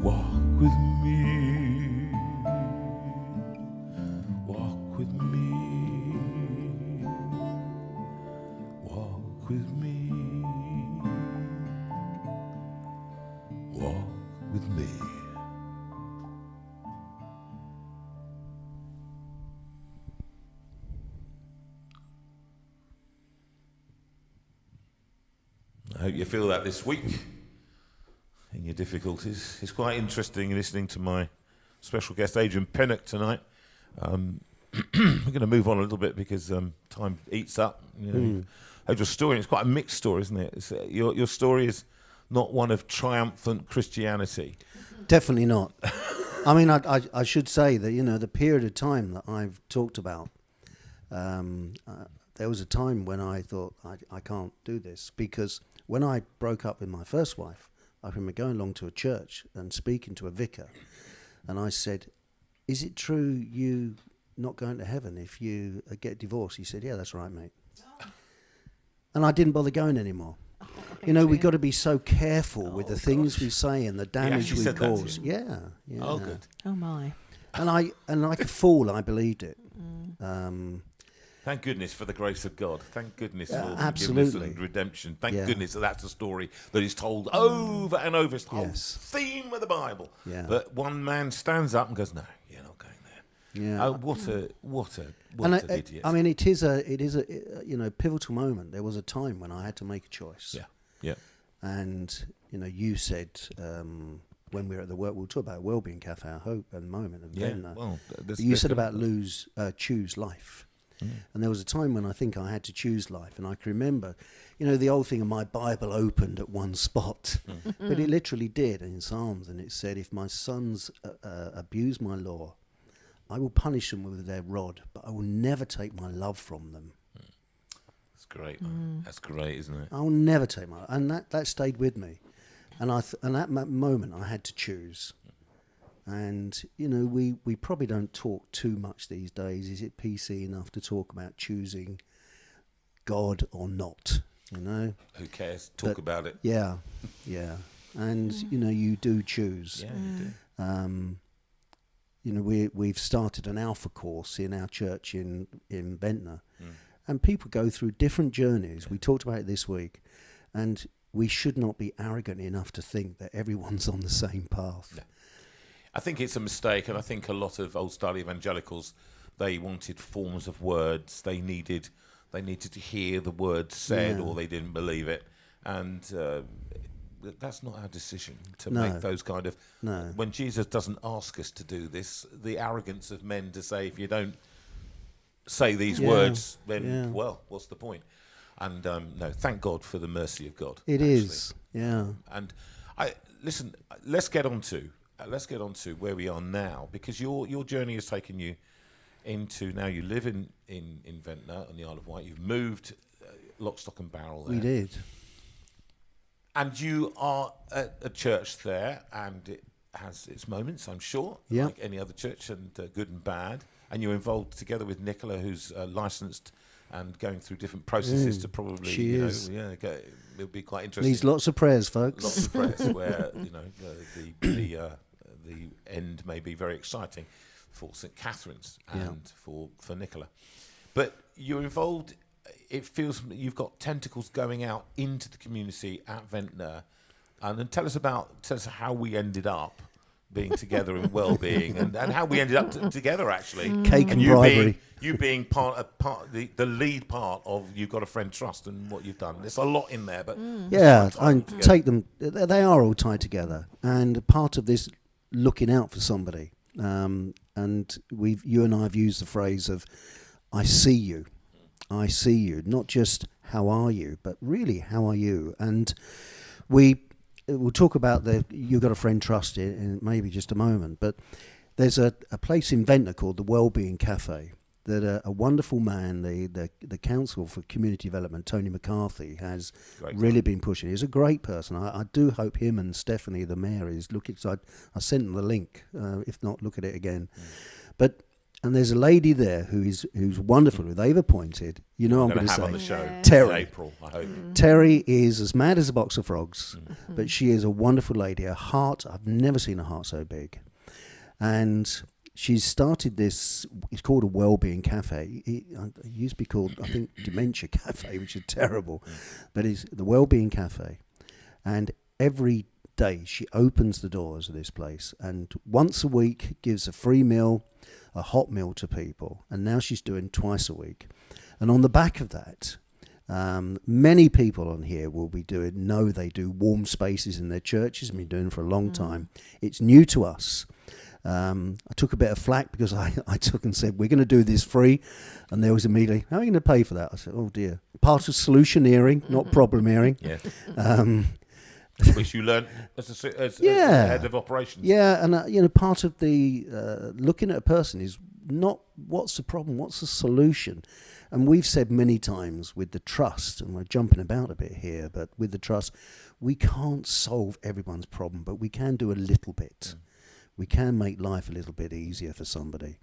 Walk with me. Walk with me. Walk with me. Walk with me. I hope you feel that this week in your difficulties. It's quite interesting listening to my special guest Adrian Pinnock tonight. We're going to move on a little bit because time eats up. You know, heard your story. It's quite a mixed story, isn't it? It's, your story is not one of triumphant Christianity. Definitely not. I mean, I should say that, you know, the period of time that I've talked about, there was a time when I thought, I can't do this, because when I broke up with my first wife, I remember going along to a church and speaking to a vicar, and I said, is it true you not going to heaven if you get divorced? He said, yeah, that's right, mate. And I didn't bother going anymore. You know, we've got to be so careful with the things we say and the damage we cause. Yeah. Oh, good. Oh my. And like a fool, I believed it. Thank goodness for the grace of God. Thank goodness for forgiveness absolutely. and redemption. Thank goodness that's a story that is told over and over. It's the whole Yes. theme of the Bible. Yeah. But one man stands up and goes, no, you're not going there. Yeah. What an idiot. I mean, it is a pivotal moment. There was a time when I had to make a choice. Yeah. And you said when we were at the work, we'll talk about Wellbeing Cafe, I hope, at the moment. You said about choose life. And there was a time when I think I had to choose life, and I can remember, the old thing of my Bible opened at one spot, but it literally did in Psalms, and it said, if my sons abuse my law, I will punish them with their rod, but I will never take my love from them. That's great. That's great, isn't it? I will never take my, and that stayed with me, and at that moment I had to choose. And we probably don't talk too much these days. Is it PC enough to talk about choosing God or not? Who cares? Talk about it. Yeah. And you do choose. Yeah, you do. We've started an Alpha course in our church in Ventnor, and people go through different journeys. Yeah. We talked about it this week, and we should not be arrogant enough to think that everyone's on the same path. Yeah. I think it's a mistake, and I think a lot of old-style evangelicals, they wanted forms of words. They needed to hear the words said, or they didn't believe it, and that's not our decision to make those kind of. No. When Jesus doesn't ask us to do this, the arrogance of men to say, if you don't say these words, then what's the point? And no, thank God for the mercy of God. It is, yeah. And listen. Let's get on to where we are now, because your journey has taken you into, now you live in Ventnor on the Isle of Wight. You've moved lock, stock and barrel there. We did. And you are at a church there, and it has its moments, I'm sure, like any other church, and good and bad. And you're involved together with Nicola, who's licensed and going through different processes to probably, she is. It'll be quite interesting. Needs lots of prayers, folks. Lots of prayers, where the end may be very exciting for St. Catherine's and for Nicola. But you're involved. It feels you've got tentacles going out into the community at Ventnor, and then tell us how we ended up being together in well-being, and how we ended up together actually. Cake and bribery. You being part the lead part of You've Got a Friend Trust and what you've done. There's a lot in there, but I take them. They are all tied together, and part of this looking out for somebody. And you and I have used the phrase of, "I see you, not just how are you, but really how are you." And we'll talk about the You've Got a Friend Trust in maybe just a moment, but there's a place in Ventnor called the Wellbeing Cafe that a wonderful man, the Council for Community Development, Tony McCarthy, has really been pushing. He's a great person. I do hope him and Stephanie, the mayor, is looking. So I sent them the link. If not, look at it again. And there's a lady there who's wonderful, who they've appointed. I'm going to say on the show Terry. In April, I hope. Terry is as mad as a box of frogs, but she is a wonderful lady. Her heart, I've never seen a heart so big. And she's started this, it's called a Wellbeing Cafe. It used to be called, I think, Dementia Cafe, which is terrible. But it's the Wellbeing Cafe. And every day she opens the doors of this place, and once a week gives a free meal, a hot meal to people. And now she's doing twice a week. And on the back of that, many people on here will be they do warm spaces in their churches, and been doing it for a long time. It's new to us. I took a bit of flack because I took and said, we're going to do this free. And there was immediately, how are you going to pay for that? I said, oh dear. Part of solutioneering, not problemeering. Yeah. Which you learned as head of operations. Yeah, and part of the looking at a person is not what's the problem, what's the solution. And we've said many times with the trust, and we're jumping about a bit here, but with the trust, we can't solve everyone's problem, but we can do a little bit. We can make life a little bit easier for somebody.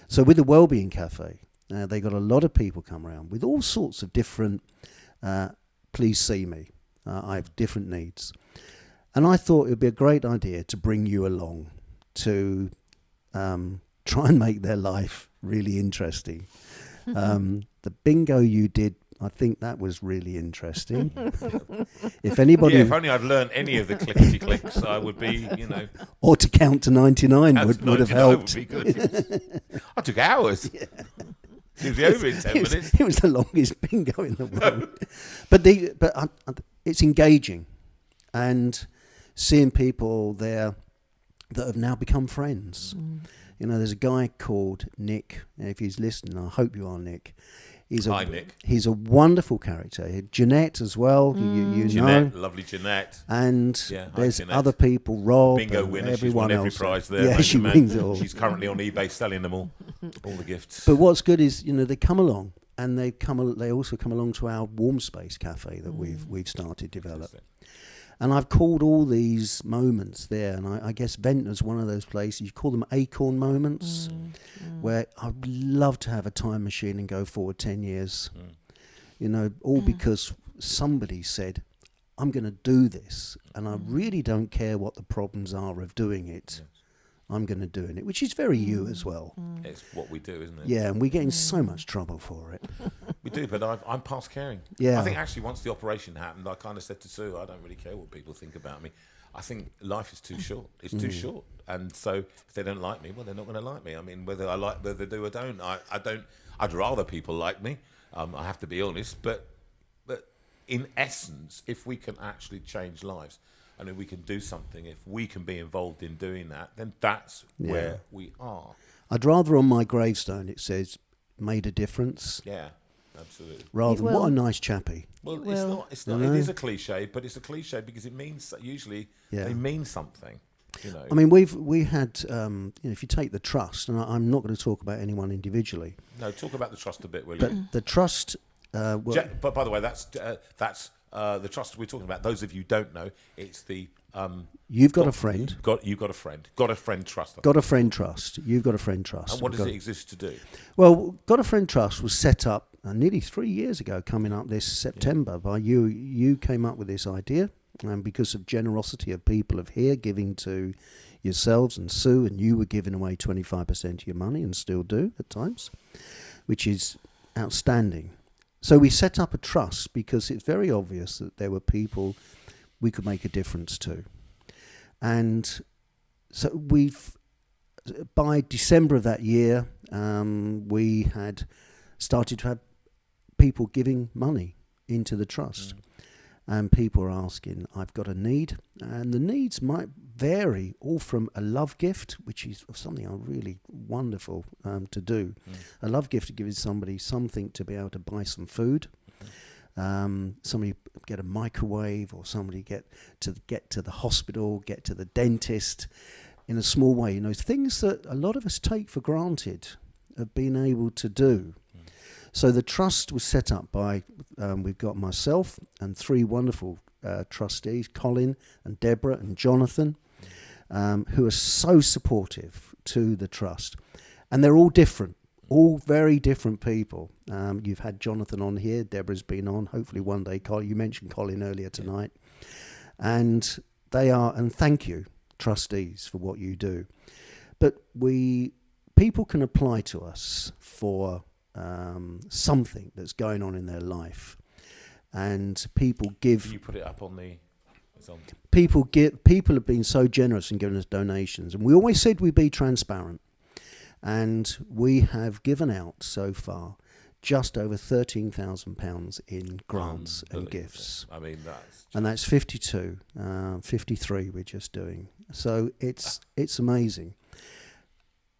So with the Wellbeing Cafe, they got a lot of people come around with all sorts of different, please see me. I have different needs. And I thought it would be a great idea to bring you along to try and make their life really interesting. The bingo you did, I think that was really interesting. If anybody... Yeah, if only I'd learned any of the clickety-clicks, I would be, Or to count to 99 would have helped. Would be good. I took hours. Yeah. It was over in 10 minutes. It was the longest bingo in the world. But it's engaging, and seeing people there that have now become friends. You know, there's a guy called Nick. If he's listening, I hope you are, Nick. Hi, Nick. He's a wonderful character. Jeanette as well. You Jeanette, know, lovely Jeanette. And there's Jeanette. other people. Rob, bingo winner. She's everyone won every else. prize there. Yeah, she wins it all. She's currently on eBay selling them all the gifts. But what's good is, you know, they come along, and they also come along to our Warm Space Cafe that we've started develop. And I've called all these moments there, and I guess Ventnor's one of those places, you call them acorn moments, where I'd love to have a time machine and go forward 10 years. You know, all because somebody said, I'm going to do this, and I really don't care what the problems are of doing it. I'm going to do it, which is very you as well. It's what we do, isn't it? Yeah, and we get in so much trouble for it. We do, but I'm past caring. Yeah. I think actually once the operation happened, I kind of said to Sue, I don't really care what people think about me. I think life is too short. It's too short. And so if they don't like me, well, they're not going to like me. I mean, whether they do or don't, I don't. I'd rather people like me. I have to be honest. But in essence, if we can actually change lives, and if we can do something, if we can be involved in doing that, then that's where we are. I'd rather on my gravestone it says, made a difference. Yeah, absolutely. Rather than, what a nice chappie. Well, it's not. It is a cliche, but it's a cliche because it means, usually they mean something. You know. I mean, we had, you know, if you take the trust, and I'm not going to talk about anyone individually. No, talk about the trust a bit, will But you? the trust... but by the way, that's the trust we're talking about. Those of you who don't know, it's the you've got a friend. You've got a friend. Got a friend trust. Got a friend trust. You've got a friend trust. And what does it exist to do? Well, Got a Friend Trust was set up nearly 3 years ago, coming up this September, by you. You came up with this idea, and because of generosity of people of here giving to yourselves and Sue, and you were giving away 25% of your money and still do at times, which is outstanding. So we set up a trust because it's very obvious that there were people we could make a difference to. And so by December of that year, we had started to have people giving money into the trust. And people are asking, I've got a need. And the needs might vary, all from a love gift, which is something really wonderful to do. A love gift to give somebody something to be able to buy some food. Somebody get a microwave, or somebody get to the hospital, get to the dentist in a small way. You know, things that a lot of us take for granted of being able to do. So the trust was set up by, we've got myself and three wonderful trustees, Colin and Deborah and Jonathan, who are so supportive to the trust. And they're all different, all very different people. You've had Jonathan on here, Deborah's been on, hopefully one day Colin. You mentioned Colin earlier tonight. And they are, and thank you, trustees, for what you do. But people can apply to us for something that's going on in their life, and people give. Can you put it up on the? People have been so generous in giving us donations, and we always said we'd be transparent, and we have given out so far just over £13,000 in grants and gifts. I mean, that's 52, 53 we're just doing. So it's amazing.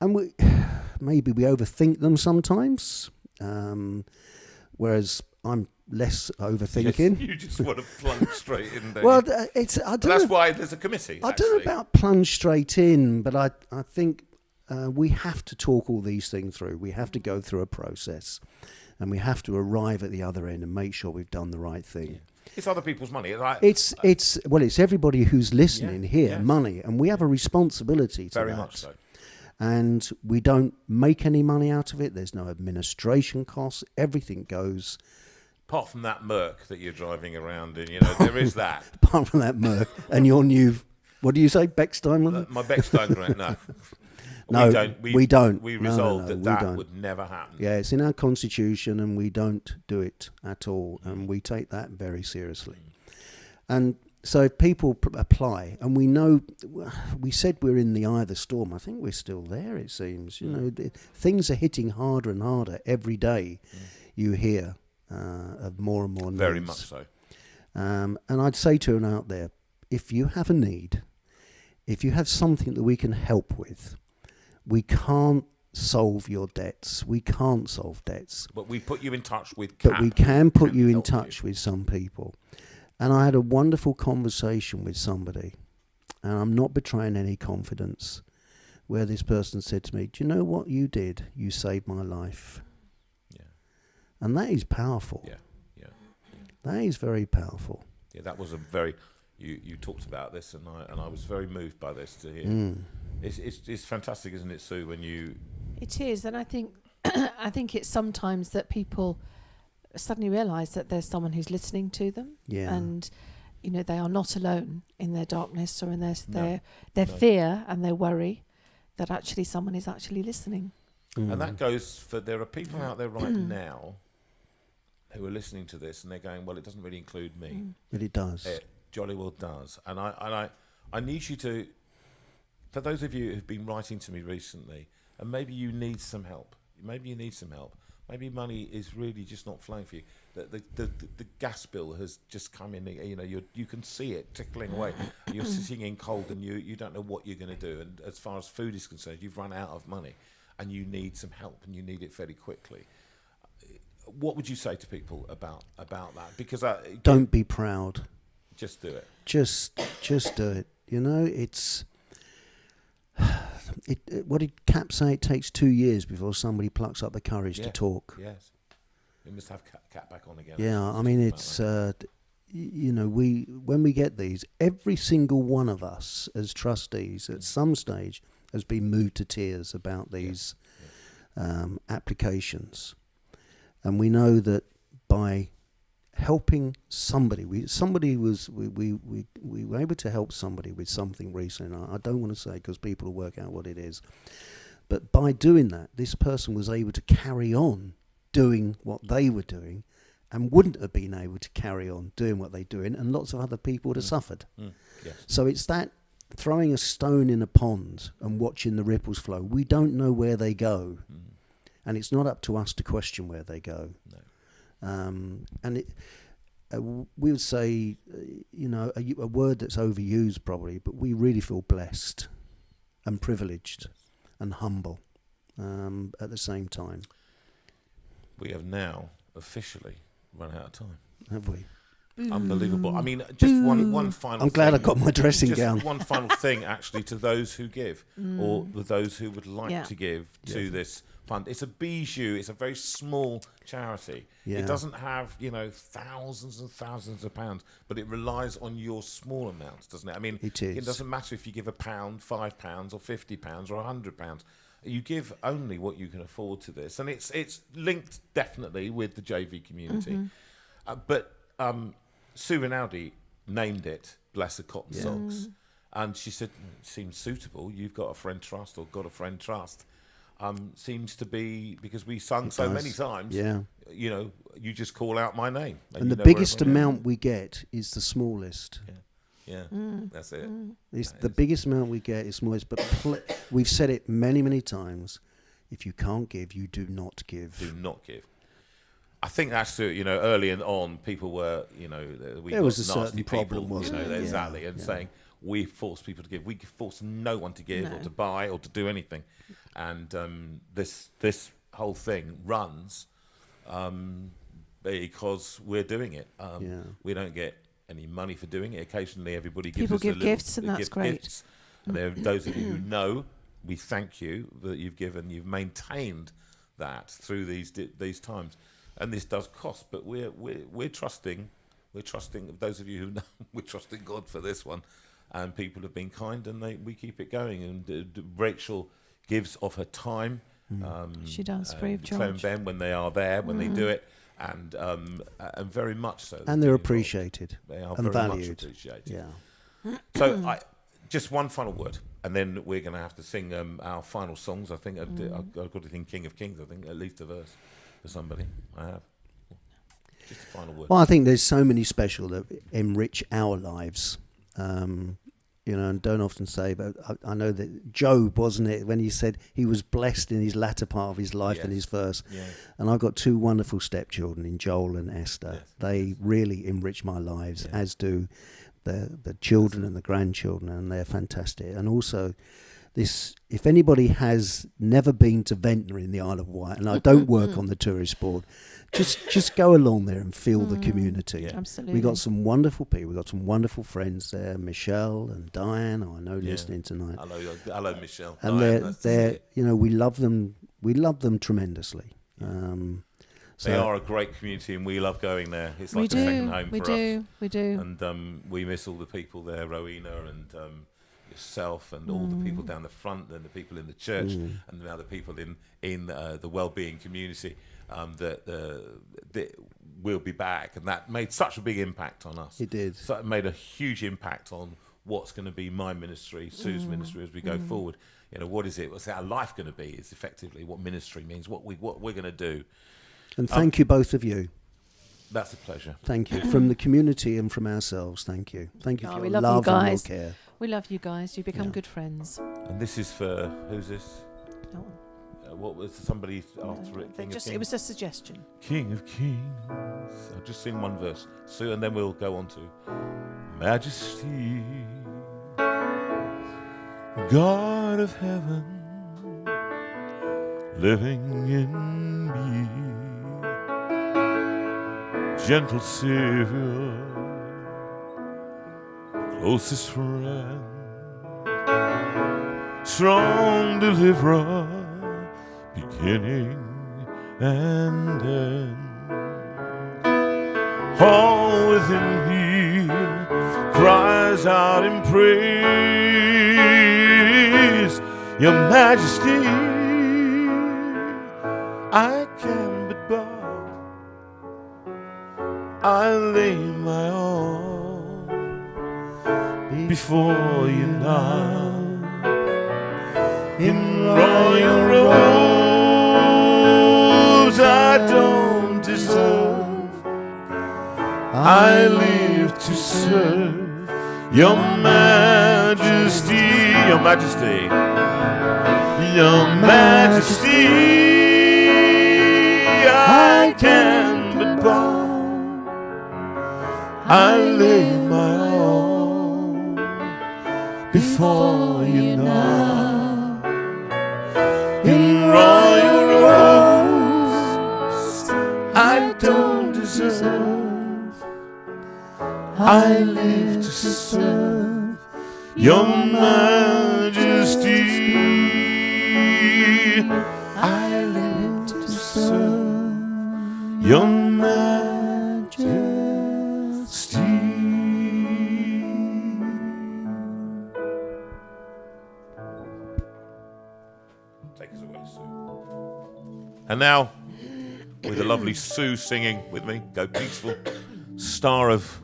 And maybe we overthink them sometimes, whereas I'm less overthinking. You just want to plunge straight in there. Well, that's why there's a committee. I don't know about plunge straight in, but I think we have to talk all these things through. We have to go through a process, and we have to arrive at the other end and make sure we've done the right thing. Yeah. It's other people's money. It's everybody who's listening here, money, and we have a responsibility to very that. much so. And we don't make any money out of it. There's no administration costs. Everything goes. Apart from that Merc that you're driving around in, you know, there is that. Apart from that Merc and your new, what do you say, Beckstein? My Beckstein grant, no. No, we don't. We resolved that don't. would never happen. Yeah, it's in our constitution, and we don't do it at all. And we take that very seriously. And So if people apply, and we said we're in the eye of the storm. I think we're still there. It seems, things are hitting harder and harder every day. You hear of more and more needs. Very much so. And I'd say to anyone out there, if you have a need, if you have something that we can help with, we can't solve your debts. We can't solve debts. But we put you in touch with But we can put you in touch with some people. And I had a wonderful conversation with somebody, and I'm not betraying any confidence, where this person said to me, do you know what you did? You saved my life. Yeah. And that is powerful. Yeah. That is very powerful. Yeah, that was a very... You talked about this, and I was very moved by this to hear. It's fantastic, isn't it, Sue? When you... It is, and I think it's sometimes that people suddenly realise that there's someone who's listening to them, and they are not alone in their darkness or in their fear and their worry. That actually someone is actually listening. And that goes for... There are people out there right now who are listening to this, and they're going, well, it doesn't really include me. But it does. It jolly well does. And I need you to... For those of you who've been writing to me recently, and maybe you need some help. Maybe money is really just not flowing for you. The gas bill has just come in. You can see it tickling away. You're sitting in cold, and you don't know what you're going to do. And as far as food is concerned, you've run out of money, and you need some help, and you need it fairly quickly. What would you say to people about that? Because don't be proud. Just do it. Just do it. It's. What did Cap say? It takes 2 years before somebody plucks up the courage to talk. Yes. We must have Cap back on again. Yeah, I mean, it's, when we get these, every single one of us as trustees at some stage has been moved to tears about these applications. And we know that by helping somebody, we were able to help somebody with something recently. I don't want to say because people will work out what it is, but by doing that, this person was able to carry on doing what they were doing, and wouldn't have been able to carry on doing what they're doing, and lots of other people would have suffered. Yes. So it's that throwing a stone in a pond and watching the ripples flow. We don't know where they go, and it's not up to us to question where they go. No. And we would say, a word that's overused probably, but we really feel blessed and privileged and humble at the same time. We have now officially run out of time. Have we? Unbelievable. I mean, just one final I'm glad thing. I got my dressing just gown. One final thing, actually, to those who give, or those who would like to give to this fund. It's a bijou. It's a very small charity. Yeah. It doesn't have, thousands and thousands of pounds, but it relies on your small amounts, doesn't it? I mean, it is. It doesn't matter if you give £1, £5, or £50, or £100. You give only what you can afford to this, and it's linked definitely with the JV community. But Sue Rinaldi named it Bless the Cotton Socks, and she said it seems suitable. You've got a friend trust, or got a friend trust. Seems to be, because we sung so many times. Yeah, you just call out my name, and the biggest amount we get is the smallest. Yeah, that's it. It's the biggest amount we get is smallest, but we've said it many, many times. If you can't give, you do not give. Do not give. I think that's early on, people were, there was a certain problem, wasn't there? Exactly, and saying we force people to give. We force no one to give or to buy or to do anything, and this whole thing runs because we're doing it. We don't get any money for doing it. Occasionally, everybody gives us gifts, and that's great. Gifts. And there are those of you who know, we thank you that you've given. You've maintained that through these times, and this does cost. But we're trusting. We're trusting those of you who know. We're trusting God for this one, and people have been kind, and we keep it going. And Rachel gives of her time. She does free of charge. Claire and Ben, when they are there, when they do it. And very much so. And they're appreciated. They are and very valued. much appreciated. Yeah. So just one final word, and then we're going to have to sing our final songs. I think I've got to think King of Kings. I think at least a verse for somebody. I have. Just a final word. Well, I think there's so many special that enrich our lives. And don't often say, but I know that Job, wasn't it, when he said he was blessed in his latter part of his life than his first. Yeah. And I've got two wonderful stepchildren in Joel and Esther. Yes. They really enrich my lives, as do the children and the grandchildren, and they're fantastic. And also, if anybody has never been to Ventnor in the Isle of Wight, and I don't work on the tourist board, just go along there and feel the community. Yeah. Absolutely. We got some wonderful people. We got some wonderful friends there. Michelle and Diane, who I know listening tonight. Hello, Michelle. And Diane, they're we love them. We love them tremendously. They are a great community, and we love going there. It's like a second home for us. We do. And we miss all the people there, Rowena and yourself, and all the people down the front, and the people in the church, and now the people in the well-being community. That we'll be back, and that made such a big impact on us. It did. So it made a huge impact on what's going to be my ministry, Sue's ministry, as we go forward. What is it? What's our life going to be? Is effectively what ministry means. What we're going to do. And thank you, both of you. That's a pleasure. Thank you from the community and from ourselves. Thank you. Thank you for your love and your care. We love you guys. You become good friends. And this is for who's this? No one. What was somebody after it? It was a suggestion. King of Kings. I'll just sing one verse, Sue, and then we'll go on to Majesty, God of heaven, living in me, gentle Savior, closest friend, strong deliverer, beginning and end. All within me cries out in praise, Your Majesty. I can but bow, I lay my all before you now. In royal robes I don't deserve, I live to serve Your Majesty, Your Majesty, Your Majesty. I can but bow, I lay my all before you now. In royal robes I don't deserve, I live to serve Your Majesty. I live to serve Your Majesty. Take us away, Sue. And now, with the lovely Sue singing with me, Go Peaceful, star of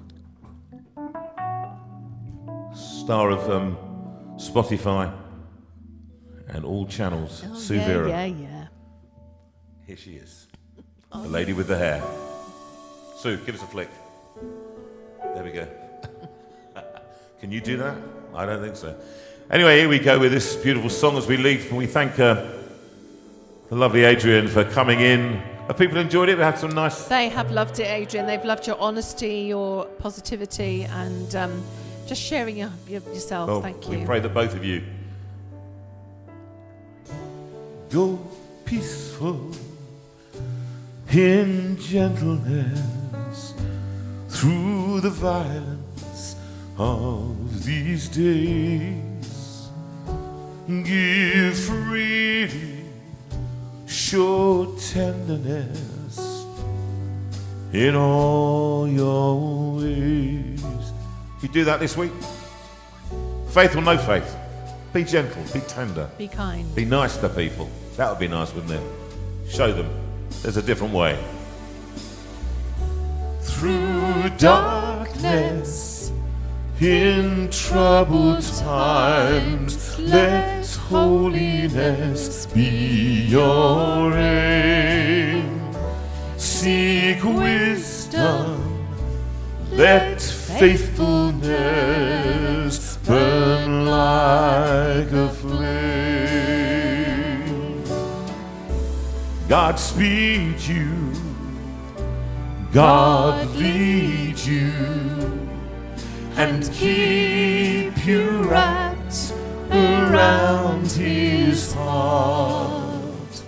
Spotify and all channels, Sue Veira. Yeah. Here she is, the lady with the hair. Sue, give us a flick. There we go. Can you do that? I don't think so. Anyway, here we go with this beautiful song as we leave, and we thank the lovely Adrian for coming in. Have people enjoyed it? We had some nice... They have loved it, Adrian. They've loved your honesty, your positivity, and just sharing yourself. Well, thank you. We pray that both of you go peaceful in gentleness through the violence of these days. Give freely, show tenderness in all your ways. You do that this week? Faith or no faith? Be gentle, be tender. Be kind. Be nice to people. That would be nice, wouldn't it? Show them there's a different way. Through darkness, in troubled times, let holiness be your aim. Seek wisdom Son. Let faithfulness burn like a flame. God speed you, God lead you, and keep you wrapped around His heart.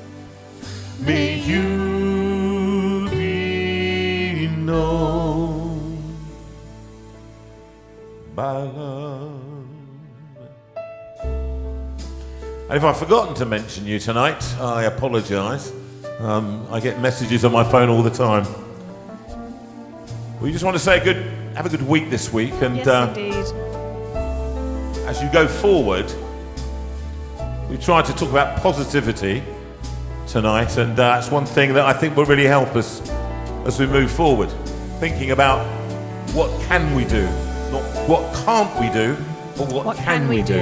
May you be known by love. And if I've forgotten to mention you tonight, I apologise. I get messages on my phone all the time. We just want to say have a good week this week, and Yes, indeed. as you go forward, we tried to talk about positivity tonight, and that's one thing that I think will really help us as we move forward. Thinking about what can we do, not what can't we do, but what can we do.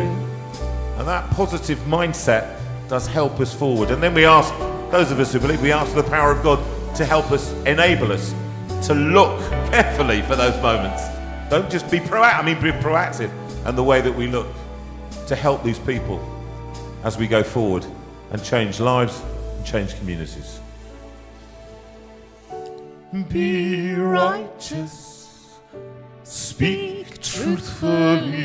And that positive mindset does help us forward. And then we ask, those of us who believe, we ask the power of God to help us, enable us to look carefully for those moments. Don't just be proactive, be proactive in the way that we look to help these people as we go forward and change lives and change communities. Be righteous, speak truthfully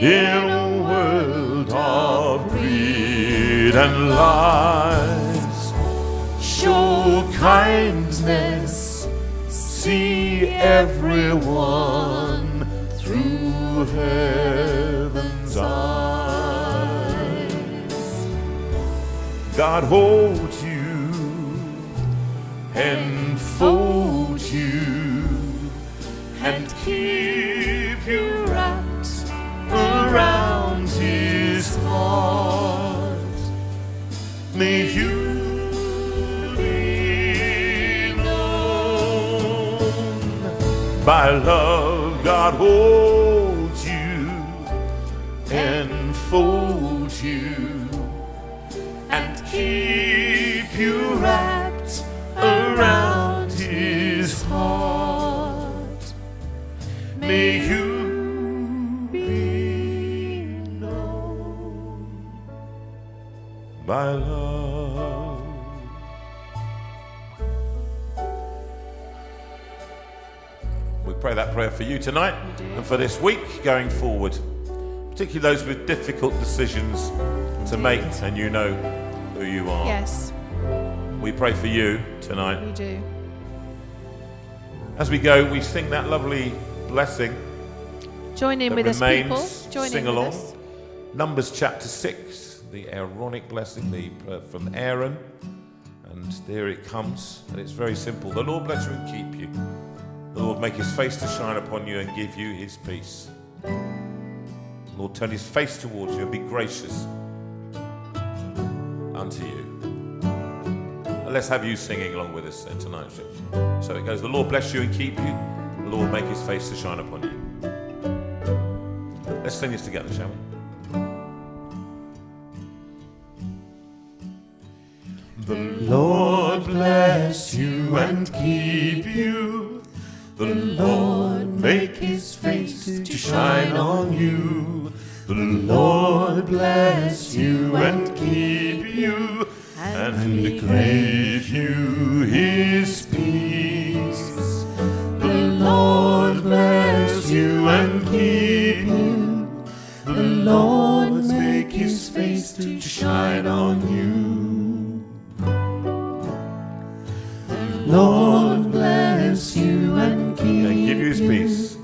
in a world of greed and lies. Show kindness, see everyone through heaven's eyes. God holds you, enfold you, and keep you wrapped around His heart. May you be known by love. God holds you, enfold you, and keep you wrapped around His heart. May you be known by love. We pray that prayer for you tonight and for this week going forward, particularly those with difficult decisions to make, and you know who you are. Yes, We pray for you tonight. we do. As we go, we sing that lovely blessing Join in that with us, people. remains. Join Sing in along. with us. Numbers chapter 6, the Aaronic blessing from Aaron. And there it comes. And it's very simple. The Lord bless you and keep you. The Lord make His face to shine upon you and give you His peace. The Lord turn His face towards you and be gracious unto you. And let's have you singing along with us tonight. So it goes, the Lord bless you and keep you. The Lord make His face to shine upon you. Let's sing this together, shall we? The Lord bless you and keep you. The Lord make His face to shine on you. The Lord bless you and keep you, and give you His peace. The Lord bless you and keep you. The Lord make His face to shine on you. Lord bless you and give you His peace,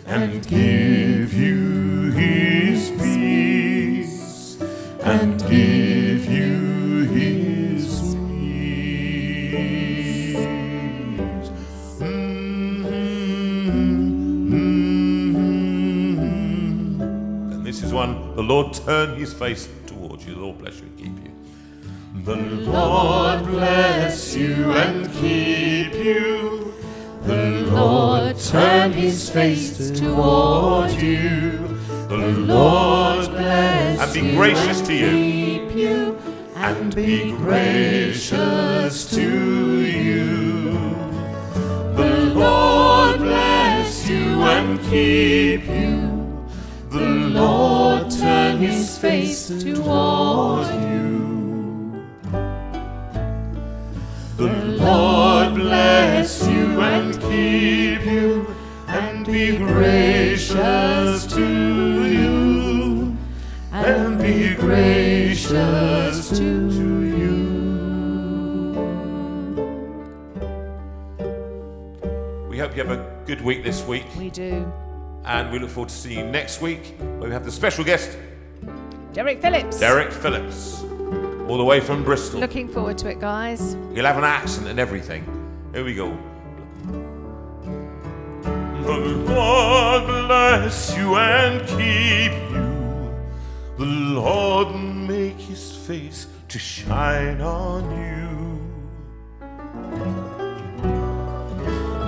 and give you His peace, and give you His peace. And this is one, the Lord turn His face towards you. The Lord bless you and keep you. The Lord bless you and keep you. The Lord turn His face toward you. The Lord bless and be gracious to you, and be gracious to you. The you and keep you. The Lord turn his face toward you. The Lord bless you and keep you, and be gracious to you, and be gracious to you. We hope you have a good week this week. We do. And we look forward to seeing you next week, where we have the special guest, Derek Phillips. Derek Phillips, all the way from Bristol. Looking forward to it, guys. He'll have an accent and everything. Here we go. The Lord bless you and keep you. The Lord make his face to shine on you.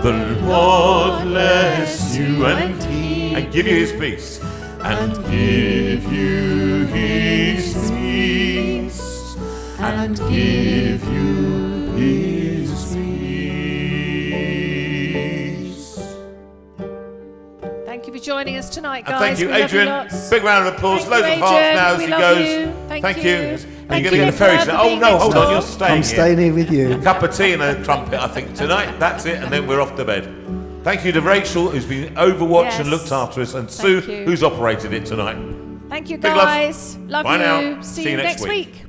The Lord bless you and keep, and give you his peace, and give you his peace, and give you his peace. Thank you for joining us tonight, guys. And thank you, We love Adrian. lots. Big round of applause. Thank Loads you, of hearts Adrian. now as We he love goes. you. Thank you. And you're going to get the Nicola, ferry for tonight. Oh being no, next hold on, door. you're staying I'm here. staying here with you. A cup of tea and a trumpet, I think, tonight. That's it, and then we're off to bed. Thank you to Rachel, who's been overwatched and Yes. looked after us, and Sue, Thank you. who's operated it tonight. Thank you, Big love. guys. Love Bye you. now. See you next week.